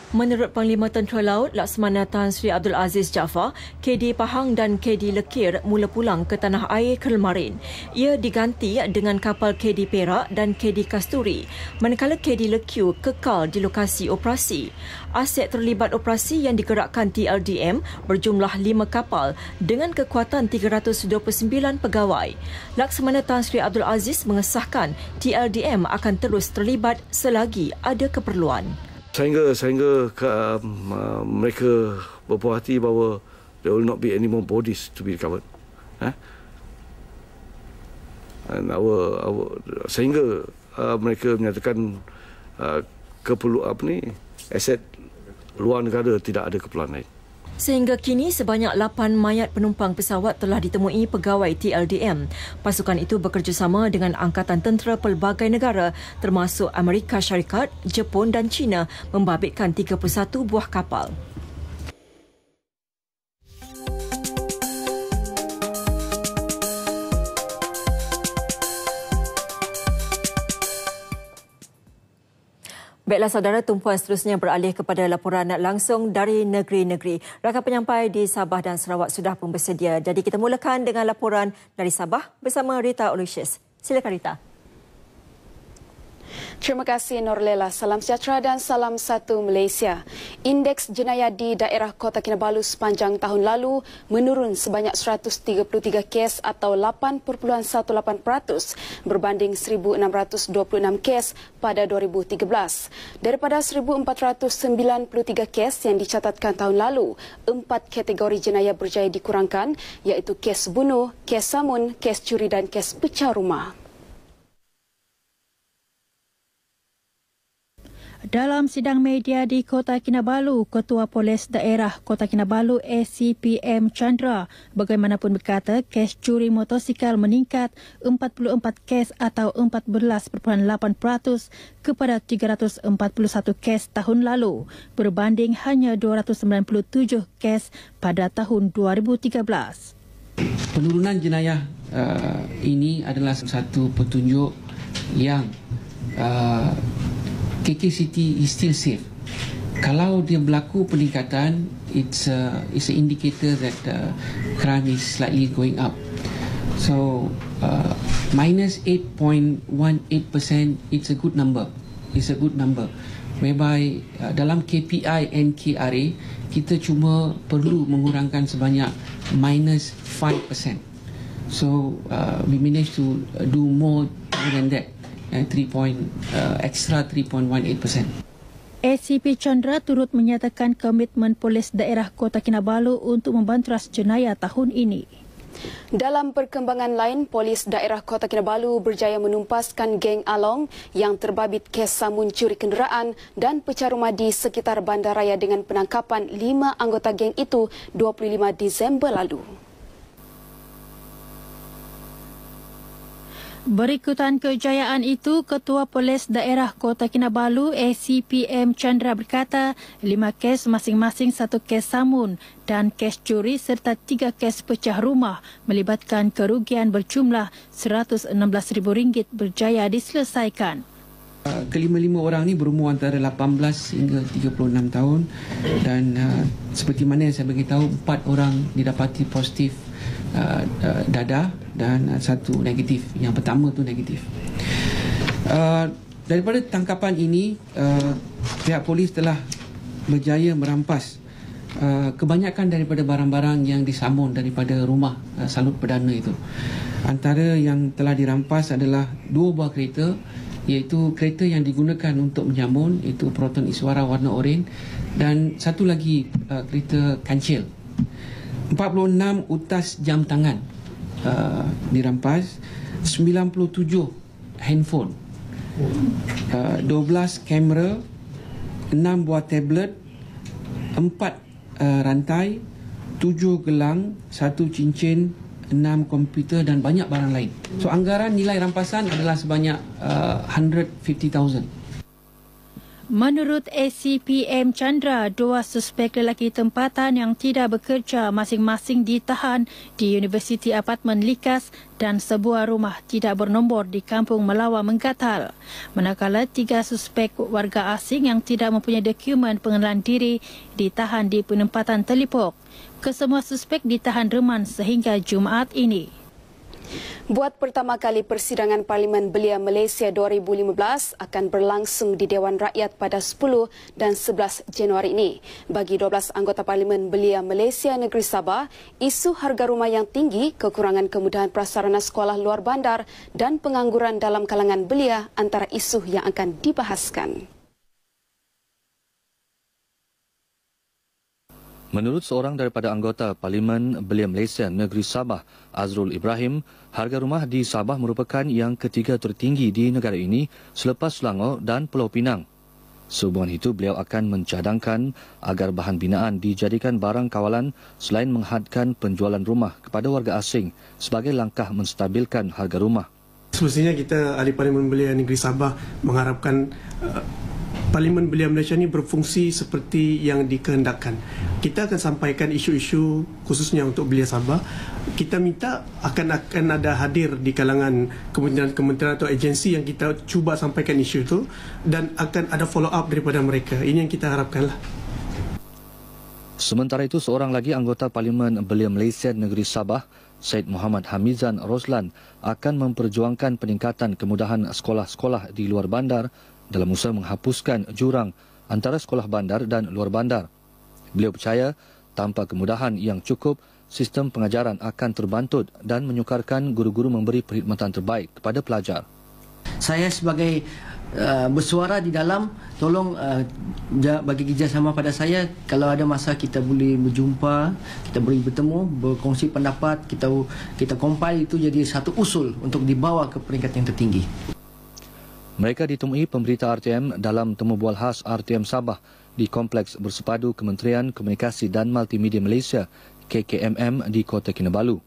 Speaker 2: Menurut Panglima Tentera Laut Laksamana Tan Sri Abdul Aziz Jaafar, KD Pahang dan KD Lekir mula pulang ke tanah air kemarin. Ia diganti dengan kapal KD Perak dan KD Kasturi, manakala KD Lekir kekal di lokasi operasi. Aset terlibat operasi yang digerakkan TLDM berjumlah 5 kapal dengan kekuatan 329 pegawai. Laksamana Tan Sri Abdul Aziz mengesahkan TLDM akan terus terlibat selagi ada keperluan.
Speaker 4: Sehingga mereka berpuas hati bahawa there will not be any more bodies to be recovered. And sehingga mereka menyatakan aset luar negara tidak ada keperluan lain.
Speaker 2: Sehingga kini sebanyak 8 mayat penumpang pesawat telah ditemui pegawai TLDM. Pasukan itu bekerjasama dengan angkatan tentera pelbagai negara termasuk Amerika Syarikat, Jepun dan China membabitkan 31 buah kapal. Baiklah saudara, tumpuan seterusnya beralih kepada laporan langsung dari negeri-negeri. Rakan penyampai di Sabah dan Sarawak sudah pun bersedia. Jadi kita mulakan dengan laporan dari Sabah bersama Rita Olusius. Silakan Rita.
Speaker 6: Terima kasih Norlela. Salam sejahtera dan salam satu Malaysia. Indeks jenayah di daerah Kota Kinabalu sepanjang tahun lalu menurun sebanyak 133 kes atau 8.18% berbanding 1,626 kes pada 2013. Daripada 1,493 kes yang dicatatkan tahun lalu, 4 kategori jenayah berjaya dikurangkan iaitu kes bunuh, kes samun, kes curi dan kes pecah rumah.
Speaker 7: Dalam sidang media di Kota Kinabalu, Ketua Polis Daerah Kota Kinabalu ACPM Chandra bagaimanapun berkata kes curi motosikal meningkat 44 kes atau 14.8% kepada 341 kes tahun lalu berbanding hanya 297 kes pada tahun 2013.
Speaker 8: Penurunan jenayah ini adalah satu petunjuk yang KK City is still safe. Kalau dia berlaku peningkatan, it's an indicator that crime is slightly going up. So minus 8.18%, it's a good number. It's a good number. Whereby dalam KPI NKRA kita cuma perlu mengurangkan sebanyak minus 5%. So we managed to do more than that. Extra 3.18%.
Speaker 7: ACP Chandra turut menyatakan komitmen Polis Daerah Kota Kinabalu untuk membanteras jenayah tahun ini.
Speaker 6: Dalam perkembangan lain, Polis Daerah Kota Kinabalu berjaya menumpaskan geng Along yang terbabit kes samun curi kenderaan dan pecah rumah di sekitar bandaraya dengan penangkapan 5 anggota geng itu 25 Disember lalu.
Speaker 7: Berikutan kejayaan itu, Ketua Polis Daerah Kota Kinabalu ACPM Chandra berkata 5 kes masing-masing 1 kes samun dan kes curi serta 3 kes pecah rumah melibatkan kerugian berjumlah RM116,000 berjaya diselesaikan.
Speaker 8: Kelima-lima orang ni berumur antara 18 hingga 36 tahun dan seperti mana yang saya beritahu 4 orang didapati positif dadah dan 1 negatif. Yang pertama tu negatif. Daripada tangkapan ini pihak polis telah berjaya merampas kebanyakan daripada barang-barang yang disamun daripada rumah salut perdana itu. Antara yang telah dirampas adalah 2 buah kereta, iaitu kereta yang digunakan untuk menyamun, itu Proton Iswara warna oranye, dan 1 lagi kereta kancil. 46 utas jam tangan dirampas, 97 handphone, 12 kamera, 6 buah tablet, 4 rantai, 7 gelang, 1 cincin 6 komputer dan banyak barang lain. So anggaran nilai rampasan adalah sebanyak 150,000.
Speaker 7: Menurut ACPM Chandra, 2 suspek lelaki tempatan yang tidak bekerja masing-masing ditahan di Universiti Apartmen Likas dan sebuah rumah tidak bernombor di Kampung Melawa Mengkatal. Manakala 3 suspek warga asing yang tidak mempunyai dokumen pengenalan diri ditahan di penempatan Telipok. Kesemua suspek ditahan reman sehingga Jumaat ini.
Speaker 6: Buat pertama kali persidangan Parlimen Belia Malaysia 2015 akan berlangsung di Dewan Rakyat pada 10 dan 11 Januari ini. Bagi 12 anggota Parlimen Belia Malaysia Negeri Sabah, isu harga rumah yang tinggi, kekurangan kemudahan prasarana sekolah luar bandar dan pengangguran dalam kalangan belia antara isu yang akan dibahaskan.
Speaker 9: Menurut seorang daripada anggota Parlimen Belia Malaysia Negeri Sabah, Azrul Ibrahim, harga rumah di Sabah merupakan yang ketiga tertinggi di negara ini selepas Selangor dan Pulau Pinang. Sehubungan itu, beliau akan mencadangkan agar bahan binaan dijadikan barang kawalan selain menghadkan penjualan rumah kepada warga asing sebagai langkah menstabilkan harga rumah.
Speaker 10: Semestinya kita ahli Parlimen Belia Negeri Sabah mengharapkan Parlimen Belia Malaysia ini berfungsi seperti yang dikehendakkan. Kita akan sampaikan isu-isu khususnya untuk Belia Sabah. Kita minta akan ada hadir di kalangan kementerian atau agensi yang kita cuba sampaikan isu itu dan akan ada follow up daripada mereka. Ini yang kita harapkanlah.
Speaker 9: Sementara itu, seorang lagi anggota Parlimen Belia Malaysia Negeri Sabah, Syed Muhammad Hamizan Roslan, akan memperjuangkan peningkatan kemudahan sekolah-sekolah di luar bandar dalam usaha menghapuskan jurang antara sekolah bandar dan luar bandar. Beliau percaya tanpa kemudahan yang cukup, sistem pengajaran akan terbantut dan menyukarkan guru-guru memberi perkhidmatan terbaik kepada pelajar.
Speaker 12: Saya sebagai bersuara di dalam, tolong bagi kerjasama pada saya. Kalau ada masa kita boleh berjumpa, kita boleh bertemu, berkongsi pendapat, kita compile itu jadi satu usul untuk dibawa ke peringkat yang tertinggi.
Speaker 9: Mereka ditemui pemberita RTM dalam temu bual khas RTM Sabah di Kompleks Bersepadu Kementerian Komunikasi dan Multimedia Malaysia KKMM di Kota Kinabalu.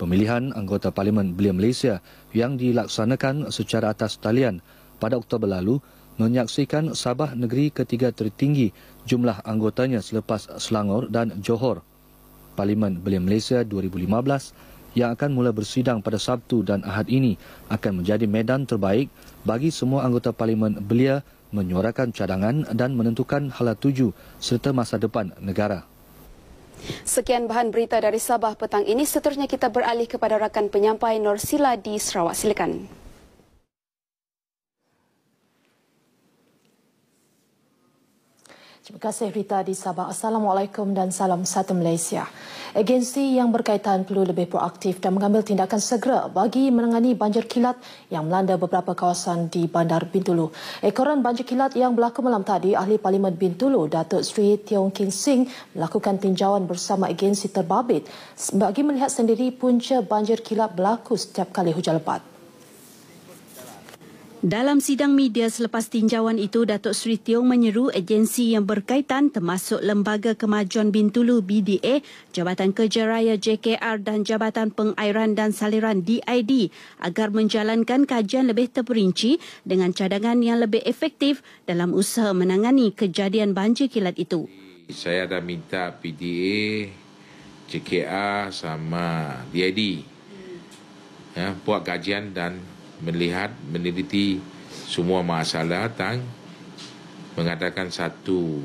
Speaker 9: Pemilihan anggota Parlimen Belia Malaysia yang dilaksanakan secara atas talian pada Oktober lalu menyaksikan Sabah negeri ketiga tertinggi jumlah anggotanya selepas Selangor dan Johor. Parlimen Belia Malaysia 2015 yang akan mula bersidang pada Sabtu dan Ahad ini akan menjadi medan terbaik bagi semua anggota Parlimen Belia menyuarakan cadangan dan menentukan hala tuju serta masa depan negara.
Speaker 6: Sekian bahan berita dari Sabah petang ini. Seterusnya kita beralih kepada rakan penyampai Norsila di Sarawak. Silakan.
Speaker 24: Terima kasih Rita di Sabah. Assalamualaikum dan salam satu Malaysia. Agensi yang berkaitan perlu lebih proaktif dan mengambil tindakan segera bagi menangani banjir kilat yang melanda beberapa kawasan di Bandar Bintulu. Ekoran banjir kilat yang berlaku malam tadi, Ahli Parlimen Bintulu, Datuk Seri Tiong Kin Sing melakukan tinjauan bersama agensi terbabit bagi melihat sendiri punca banjir kilat berlaku setiap kali hujan lebat.
Speaker 25: Dalam sidang media selepas tinjauan itu, Datuk Seri Tiong menyeru agensi yang berkaitan termasuk Lembaga Kemajuan Bintulu BDA, Jabatan Kerja Raya JKR dan Jabatan Pengairan dan Saliran DID agar menjalankan kajian lebih terperinci dengan cadangan yang lebih efektif dalam usaha menangani kejadian banjir kilat itu.
Speaker 26: Saya dah minta PDA, JKR sama DID buat kajian dan melihat, meneliti semua masalah dan mengadakan satu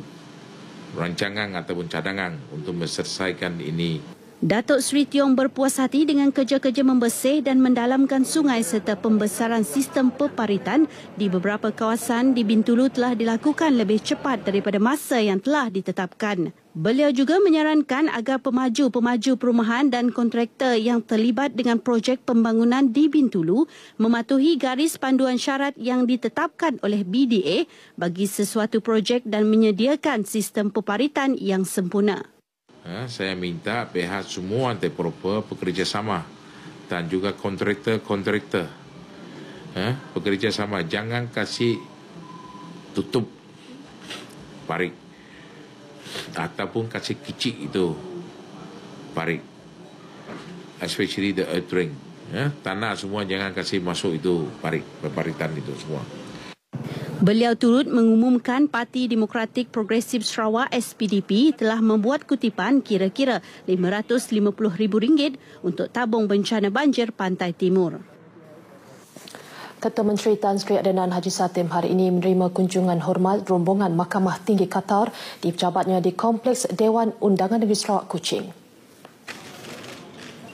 Speaker 26: rancangan ataupun cadangan untuk menyelesaikan ini.
Speaker 25: Datuk Seri Tiong berpuas hati dengan kerja-kerja membersih dan mendalamkan sungai serta pembesaran sistem peparitan di beberapa kawasan di Bintulu telah dilakukan lebih cepat daripada masa yang telah ditetapkan. Beliau juga menyarankan agar pemaju-pemaju perumahan dan kontraktor yang terlibat dengan projek pembangunan di Bintulu mematuhi garis panduan syarat yang ditetapkan oleh BDA bagi sesuatu projek dan menyediakan sistem peparitan yang sempurna.
Speaker 26: Saya minta pihak semua anti-proper bekerjasama dan juga kontraktor bekerjasama. Jangan kasih tutup parit ataupun kasih kecil itu parit. especially the earth ring. Tanah semua jangan kasih masuk itu peparitan itu semua.
Speaker 25: Beliau turut mengumumkan Parti Demokratik Progresif Sarawak SPDP telah membuat kutipan kira-kira RM550,000 untuk tabung bencana banjir Pantai Timur.
Speaker 24: Ketua Menteri Tan Sri Adenan Haji Satim hari ini menerima kunjungan hormat rombongan Mahkamah Tinggi Qatar di pejabatnya di Kompleks Dewan Undangan Negeri Sarawak, Kuching.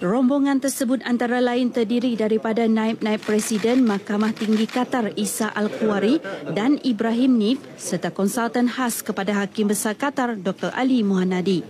Speaker 25: Rombongan tersebut antara lain terdiri daripada Naib-Naib Presiden Mahkamah Tinggi Qatar Isa Al-Kuwari dan Ibrahim Nib serta konsultan khas kepada Hakim Besar Qatar Dr. Ali Muhannadi.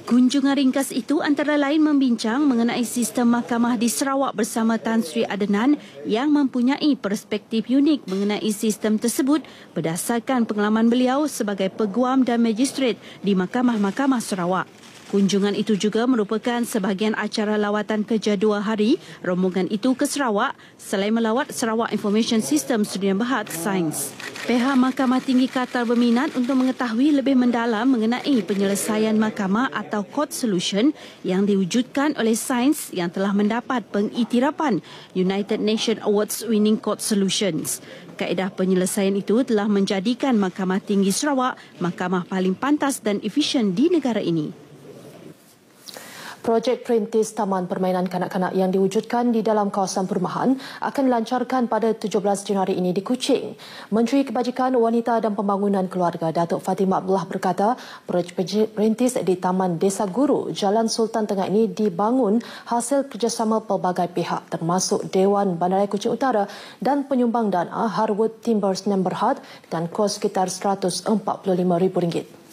Speaker 25: Kunjungan ringkas itu antara lain membincang mengenai sistem mahkamah di Sarawak bersama Tan Sri Adenan yang mempunyai perspektif unik mengenai sistem tersebut berdasarkan pengalaman beliau sebagai peguam dan magistrat di Mahkamah-Mahkamah Sarawak. Kunjungan itu juga merupakan sebahagian acara lawatan kerja 2 hari rombongan itu ke Sarawak selain melawat Sarawak Information System Sudian Berhad Sains. Pihak Mahkamah Tinggi Qatar berminat untuk mengetahui lebih mendalam mengenai penyelesaian mahkamah atau court solution yang diwujudkan oleh sains yang telah mendapat pengiktirafan United Nations Awards Winning Court Solutions. Kaedah penyelesaian itu telah menjadikan Mahkamah Tinggi Sarawak mahkamah paling pantas dan efisien di negara ini.
Speaker 24: Projek perintis Taman Permainan Kanak-Kanak yang diwujudkan di dalam kawasan perumahan akan dilancarkan pada 17 Januari ini di Kuching. Menteri Kebajikan Wanita dan Pembangunan Keluarga Datuk Fatimah Abdullah berkata, projek perintis di Taman Desa Guru, Jalan Sultan Tengah ini dibangun hasil kerjasama pelbagai pihak termasuk Dewan Bandaraya Kuching Utara dan penyumbang dana Harwood Timbers Berhad dengan kos sekitar RM145,000.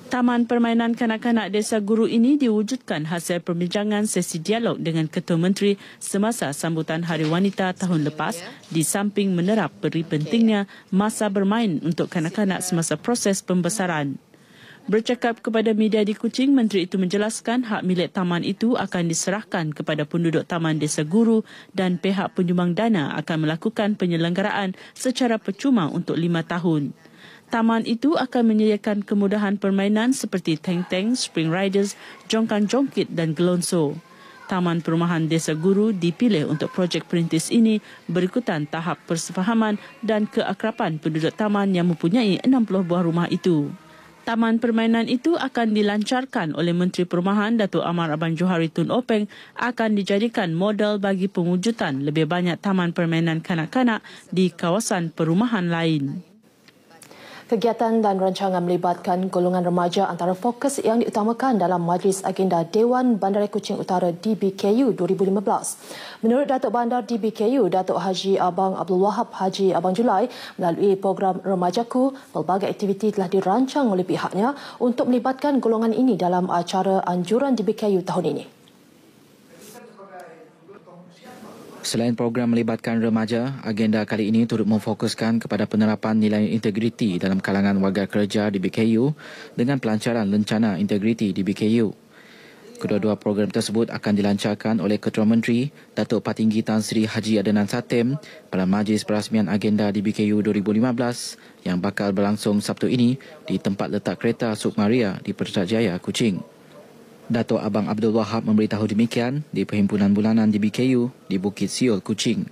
Speaker 11: Taman Permainan Kanak-Kanak Desa Guru ini diwujudkan hasil perbincangan sesi dialog dengan Ketua Menteri semasa sambutan Hari Wanita tahun lepas di samping menerap beri pentingnya masa bermain untuk kanak-kanak semasa proses pembesaran. Bercakap kepada media di Kuching, Menteri itu menjelaskan hak milik taman itu akan diserahkan kepada penduduk Taman Desa Guru dan pihak penyumbang dana akan melakukan penyelenggaraan secara percuma untuk 5 tahun. Taman itu akan menyediakan kemudahan permainan seperti tank-tank, spring riders, jongkang-jongkit dan gelonso. Taman Perumahan Desa Guru dipilih untuk projek perintis ini berikutan tahap persefahaman dan keakraban penduduk taman yang mempunyai 60 buah rumah itu. Taman permainan itu akan dilancarkan oleh Menteri Perumahan Datuk Amar Abang Johari Tun Openg akan dijadikan model bagi pewujudan lebih banyak taman permainan kanak-kanak di kawasan perumahan lain.
Speaker 24: Kegiatan dan rancangan melibatkan golongan remaja antara fokus yang diutamakan dalam Majlis Agenda Dewan Bandaraya Kuching Utara DBKU 2015. Menurut Datuk Bandar DBKU, Datuk Haji Abang Abdul Wahab Haji Abang Julai, melalui program Remajaku, pelbagai aktiviti telah dirancang oleh pihaknya untuk melibatkan golongan ini dalam acara anjuran DBKU tahun ini.
Speaker 9: Selain program melibatkan remaja, agenda kali ini turut memfokuskan kepada penerapan nilai integriti dalam kalangan warga kerja di BKU dengan pelancaran lencana integriti di BKU. Kedua-dua program tersebut akan dilancarkan oleh Ketua Menteri Datuk Patinggi Tan Sri Haji Adenan Satim pada Majlis Perasmian Agenda di BKU 2015 yang bakal berlangsung Sabtu ini di tempat letak kereta Sukmaria di Putrajaya, Kuching. Datuk Abang Abdul Wahab memberitahu demikian di Perhimpunan Bulanan di BKU di Bukit Siol, Kuching.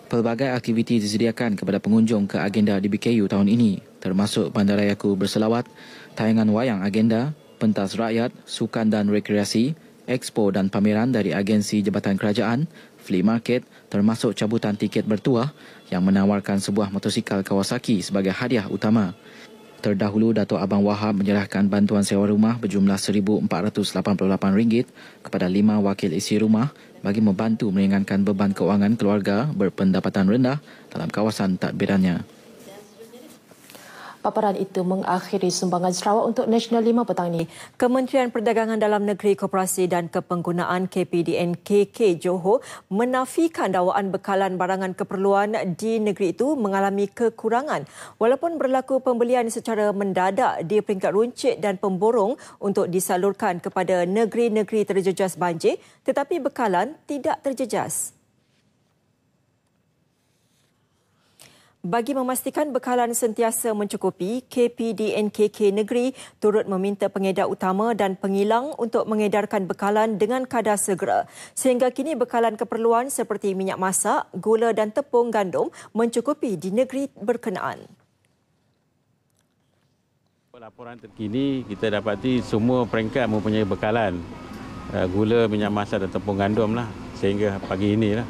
Speaker 9: Pelbagai aktiviti disediakan kepada pengunjung ke agenda di BKU tahun ini, termasuk Bandarayaku Berselawat, tayangan wayang agenda, pentas rakyat, sukan dan rekreasi, expo dan pameran dari agensi Jabatan Kerajaan, flea market, termasuk cabutan tiket bertuah yang menawarkan sebuah motosikal Kawasaki sebagai hadiah utama. Terdahulu, Datuk Abang Wahab menyerahkan bantuan sewa rumah berjumlah RM1,488 kepada 5 wakil isi rumah bagi membantu meringankan beban kewangan keluarga berpendapatan rendah dalam kawasan tadbirannya.
Speaker 24: Paparan itu mengakhiri sumbangan Sarawak untuk Nasional 5 petang ini.
Speaker 2: Kementerian Perdagangan Dalam Negeri, Koperasi dan Kepenggunaan KPDN KK Johor menafikan dakwaan bekalan barangan keperluan di negeri itu mengalami kekurangan. Walaupun berlaku pembelian secara mendadak di peringkat runcit dan pemborong untuk disalurkan kepada negeri-negeri terjejas banjir, tetapi bekalan tidak terjejas. Bagi memastikan bekalan sentiasa mencukupi, KPDNKK Negeri turut meminta pengedar utama dan pengilang untuk mengedarkan bekalan dengan kadar segera. Sehingga kini bekalan keperluan seperti minyak masak, gula dan tepung gandum mencukupi di negeri berkenaan.
Speaker 13: Laporan terkini kita dapati semua peringkat mempunyai bekalan gula, minyak masak dan tepung gandum lah sehingga pagi ini lah.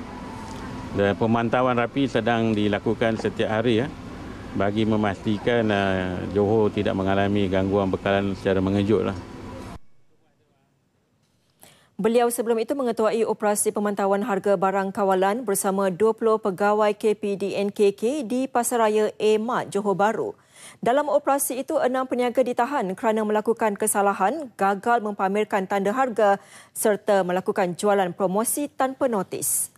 Speaker 13: Dan pemantauan rapi sedang dilakukan setiap hari bagi memastikan Johor tidak mengalami gangguan bekalan secara mengejut lah.
Speaker 2: Beliau sebelum itu mengetuai operasi pemantauan harga barang kawalan bersama 20 pegawai KPDNKK di Pasaraya A Mart, Johor Bahru. Dalam operasi itu, 6 peniaga ditahan kerana melakukan kesalahan, gagal mempamerkan tanda harga serta melakukan jualan promosi tanpa notis.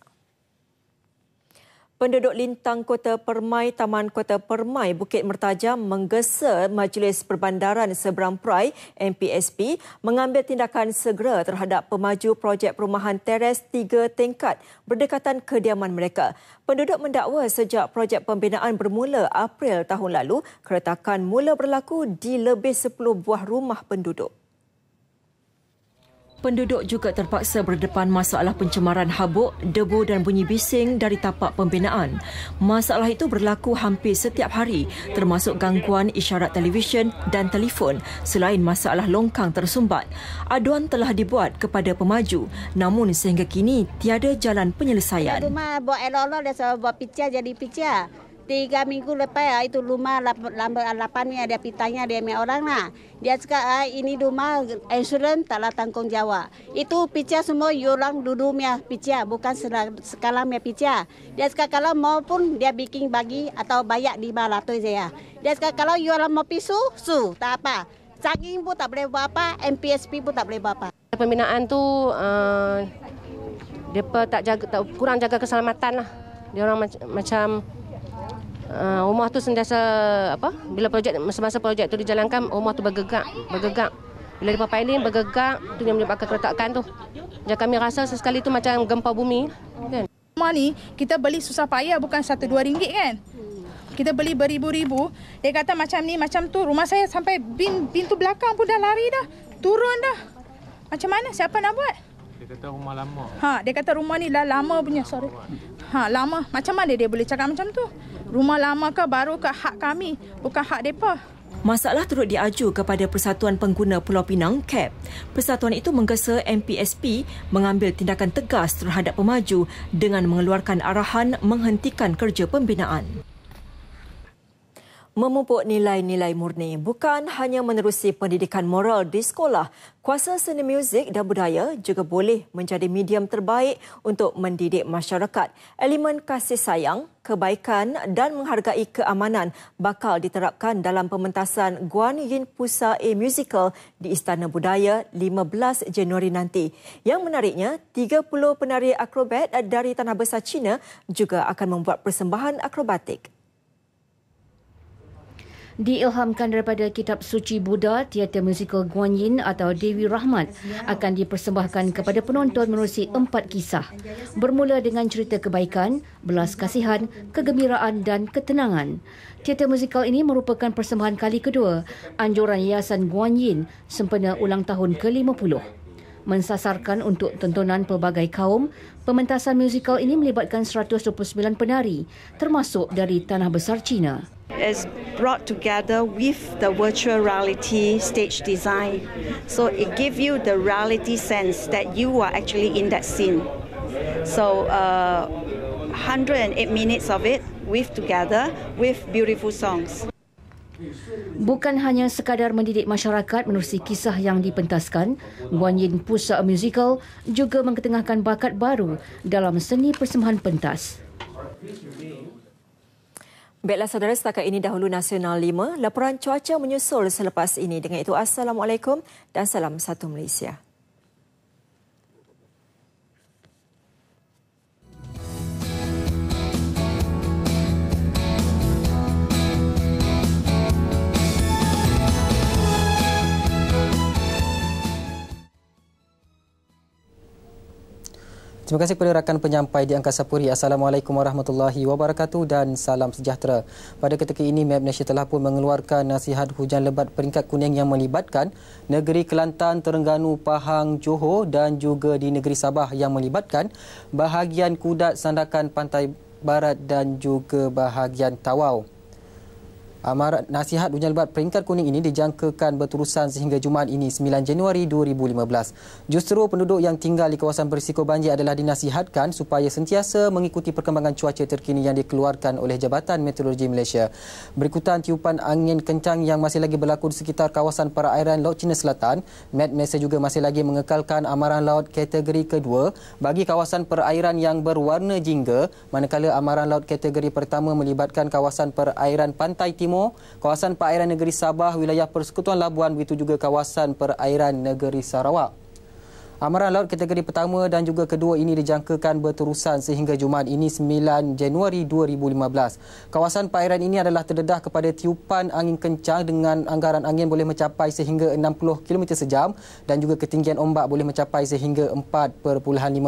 Speaker 2: Penduduk Lintang Kota Permai, Taman Kota Permai, Bukit Mertajam menggesa Majlis Perbandaran Seberang Perai MPSP mengambil tindakan segera terhadap pemaju projek perumahan teres 3 tingkat berdekatan kediaman mereka. Penduduk mendakwa sejak projek pembinaan bermula April tahun lalu, keretakan mula berlaku di lebih 10 buah rumah penduduk. Penduduk juga terpaksa berdepan masalah pencemaran habuk, debu dan bunyi bising dari tapak pembinaan. Masalah itu berlaku hampir setiap hari, termasuk gangguan isyarat televisyen dan telefon selain masalah longkang tersumbat. Aduan telah dibuat kepada pemaju, namun sehingga kini tiada jalan penyelesaian.
Speaker 14: Rumah buat elok-elok dia buat picah jadi picah. 3 minggu lepas itu rumah 8 ni ada pitanya dia punya orang lah. Dia cakap ini rumah insurans taklah tanggung jawab. Itu picah semua orang duduk punya picah, bukan sekala punya picah. Dia cakap kalau mau pun dia bikin bagi atau bayar 500 saja. Dia cakap kalau orang mau pisu, tak apa. Saging pun tak boleh buat apa, MPSP pun tak boleh buat apa.
Speaker 15: Pembinaan tu depa kurang jaga keselamatan lah. Dia orang macam rumah tu sentiasa bila masa projek tu dijalankan, rumah tu bergegak. Bila depa piling bergegak, tu yang menyebabkan keretakan tu. Jadi kami rasa sesekali tu macam gempa bumi kan.
Speaker 16: Rumah ni kita beli susah payah, bukan 1-2 ringgit kan. Kita beli beribu-ribu. Dia kata macam ni, macam tu. Rumah saya sampai pintu belakang pun dah lari dah. Turun dah. Macam mana? Siapa nak buat?
Speaker 13: Dia kata rumah lama.
Speaker 16: Dia kata rumah ni dah lama punya, sorry. Lama. Macam mana dia boleh cakap macam tu? Rumah lama ke baru ke hak kami, bukan hak depa.
Speaker 2: Masalah turut diaju kepada Persatuan Pengguna Pulau Pinang, KAP. Persatuan itu menggesa MPSP mengambil tindakan tegas terhadap pemaju dengan mengeluarkan arahan menghentikan kerja pembinaan. Memupuk nilai-nilai murni bukan hanya menerusi pendidikan moral di sekolah, kuasa seni muzik dan budaya juga boleh menjadi medium terbaik untuk mendidik masyarakat. Elemen kasih sayang, kebaikan dan menghargai keamanan bakal diterapkan dalam pementasan Guan Yin Pusa A Musical di Istana Budaya 15 Januari nanti. Yang menariknya, 30 penari akrobat dari Tanah Besar China juga akan membuat persembahan akrobatik.
Speaker 18: Diilhamkan daripada kitab suci Buddha, teater musikal Guan Yin atau Dewi Rahmat akan dipersembahkan kepada penonton menerusi 4 kisah. Bermula dengan cerita kebaikan, belas kasihan, kegembiraan dan ketenangan. Teater musikal ini merupakan persembahan kali kedua anjuran Yayasan Guan Yin sempena ulang tahun ke-50. Mensasarkan untuk tontonan pelbagai kaum, pementasan musikal ini melibatkan 129 penari, termasuk dari Tanah Besar China.
Speaker 19: Is brought together with the virtual reality stage design. So it gives you the reality sense that you are actually in that scene. So 108 minutes of it weaved together with beautiful songs.
Speaker 18: Bukan hanya sekadar mendidik masyarakat menerusi kisah yang dipentaskan, Guan Yin Pusa Musical juga mengetengahkan bakat baru dalam seni persembahan pentas.
Speaker 2: Baiklah saudara, setakat ini dahulu Nasional 5. Laporan cuaca menyusul selepas ini. Dengan itu, Assalamualaikum dan salam satu Malaysia.
Speaker 1: Terima kasih kepada rakan penyampai di Angkasa Puri. Assalamualaikum warahmatullahi wabarakatuh dan salam sejahtera. Pada ketika ini, Map Malaysia telah pun mengeluarkan nasihat hujan lebat peringkat kuning yang melibatkan negeri Kelantan, Terengganu, Pahang, Johor dan juga di negeri Sabah yang melibatkan bahagian Kudat, Sandakan, Pantai Barat dan juga bahagian Tawau. Nasihat hujan lebat peringkat kuning ini dijangkakan berterusan sehingga Jumaat ini 9 Januari 2015. Justru penduduk yang tinggal di kawasan berisiko banjir adalah dinasihatkan supaya sentiasa mengikuti perkembangan cuaca terkini yang dikeluarkan oleh Jabatan Meteorologi Malaysia. Berikutan tiupan angin kencang yang masih lagi berlaku di sekitar kawasan perairan Laut Cina Selatan, Met Malaysia juga masih lagi mengekalkan amaran laut kategori kedua bagi kawasan perairan yang berwarna jingga, manakala amaran laut kategori pertama melibatkan kawasan perairan Pantai Timur, kawasan perairan negeri Sabah, wilayah Persekutuan Labuan, begitu juga kawasan perairan negeri Sarawak. Amaran laut kategori pertama dan juga kedua ini dijangkakan berterusan sehingga Jumaat ini 9 Januari 2015. Kawasan perairan ini adalah terdedah kepada tiupan angin kencang dengan anggaran angin boleh mencapai sehingga 60 km sejam dan juga ketinggian ombak boleh mencapai sehingga 4.5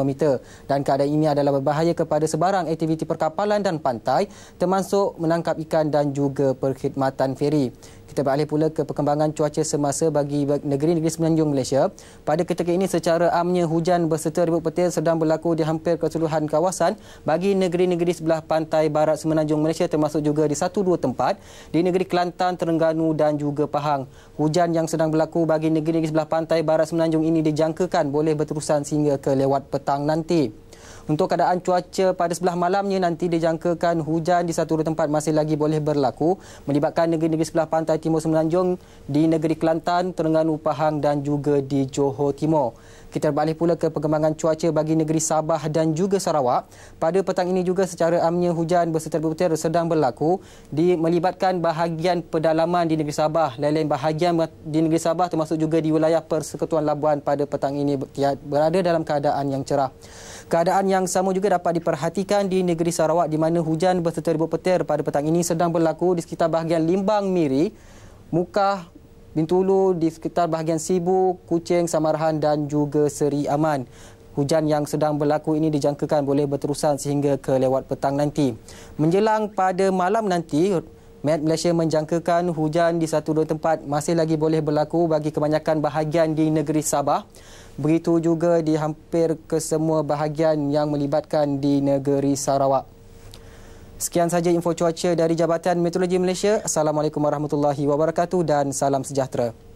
Speaker 1: meter. Dan keadaan ini adalah berbahaya kepada sebarang aktiviti perkapalan dan pantai termasuk menangkap ikan dan juga perkhidmatan feri. Kita beralih pula ke perkembangan cuaca semasa bagi negeri-negeri semenanjung Malaysia. Pada ketika ini secara amnya hujan berserta ribut petir sedang berlaku di hampir keseluruhan kawasan bagi negeri-negeri sebelah pantai barat semenanjung Malaysia termasuk juga di 1-2 tempat di negeri Kelantan, Terengganu dan juga Pahang. Hujan yang sedang berlaku bagi negeri-negeri sebelah pantai barat semenanjung ini dijangkakan boleh berterusan sehingga ke lewat petang nanti. Untuk keadaan cuaca pada sebelah malamnya nanti dijangkakan hujan di 1-2 tempat masih lagi boleh berlaku melibatkan negeri-negeri sebelah pantai timur semenanjung di negeri Kelantan, Terengganu, Pahang dan juga di Johor Timur. Kita beralih pula ke perkembangan cuaca bagi negeri Sabah dan juga Sarawak. Pada petang ini juga secara amnya hujan berserta petir sedang berlaku melibatkan bahagian pedalaman di negeri Sabah. Lain-lain bahagian di negeri Sabah termasuk juga di wilayah Persekutuan Labuan pada petang ini berada dalam keadaan yang cerah. Keadaan yang sama juga dapat diperhatikan di negeri Sarawak di mana hujan berserta ribut petir pada petang ini sedang berlaku di sekitar bahagian Limbang Miri, Mukah, Bintulu, di sekitar bahagian Sibu, Kuching, Samarahan dan juga Seri Aman. Hujan yang sedang berlaku ini dijangkakan boleh berterusan sehingga ke lewat petang nanti. Menjelang pada malam nanti, Met Malaysia menjangkakan hujan di 1-2 tempat masih lagi boleh berlaku bagi kebanyakan bahagian di negeri Sabah. Begitu juga di hampir kesemua bahagian yang melibatkan di negeri Sarawak. Sekian sahaja info cuaca dari Jabatan Meteorologi Malaysia. Assalamualaikum warahmatullahi wabarakatuh dan salam sejahtera.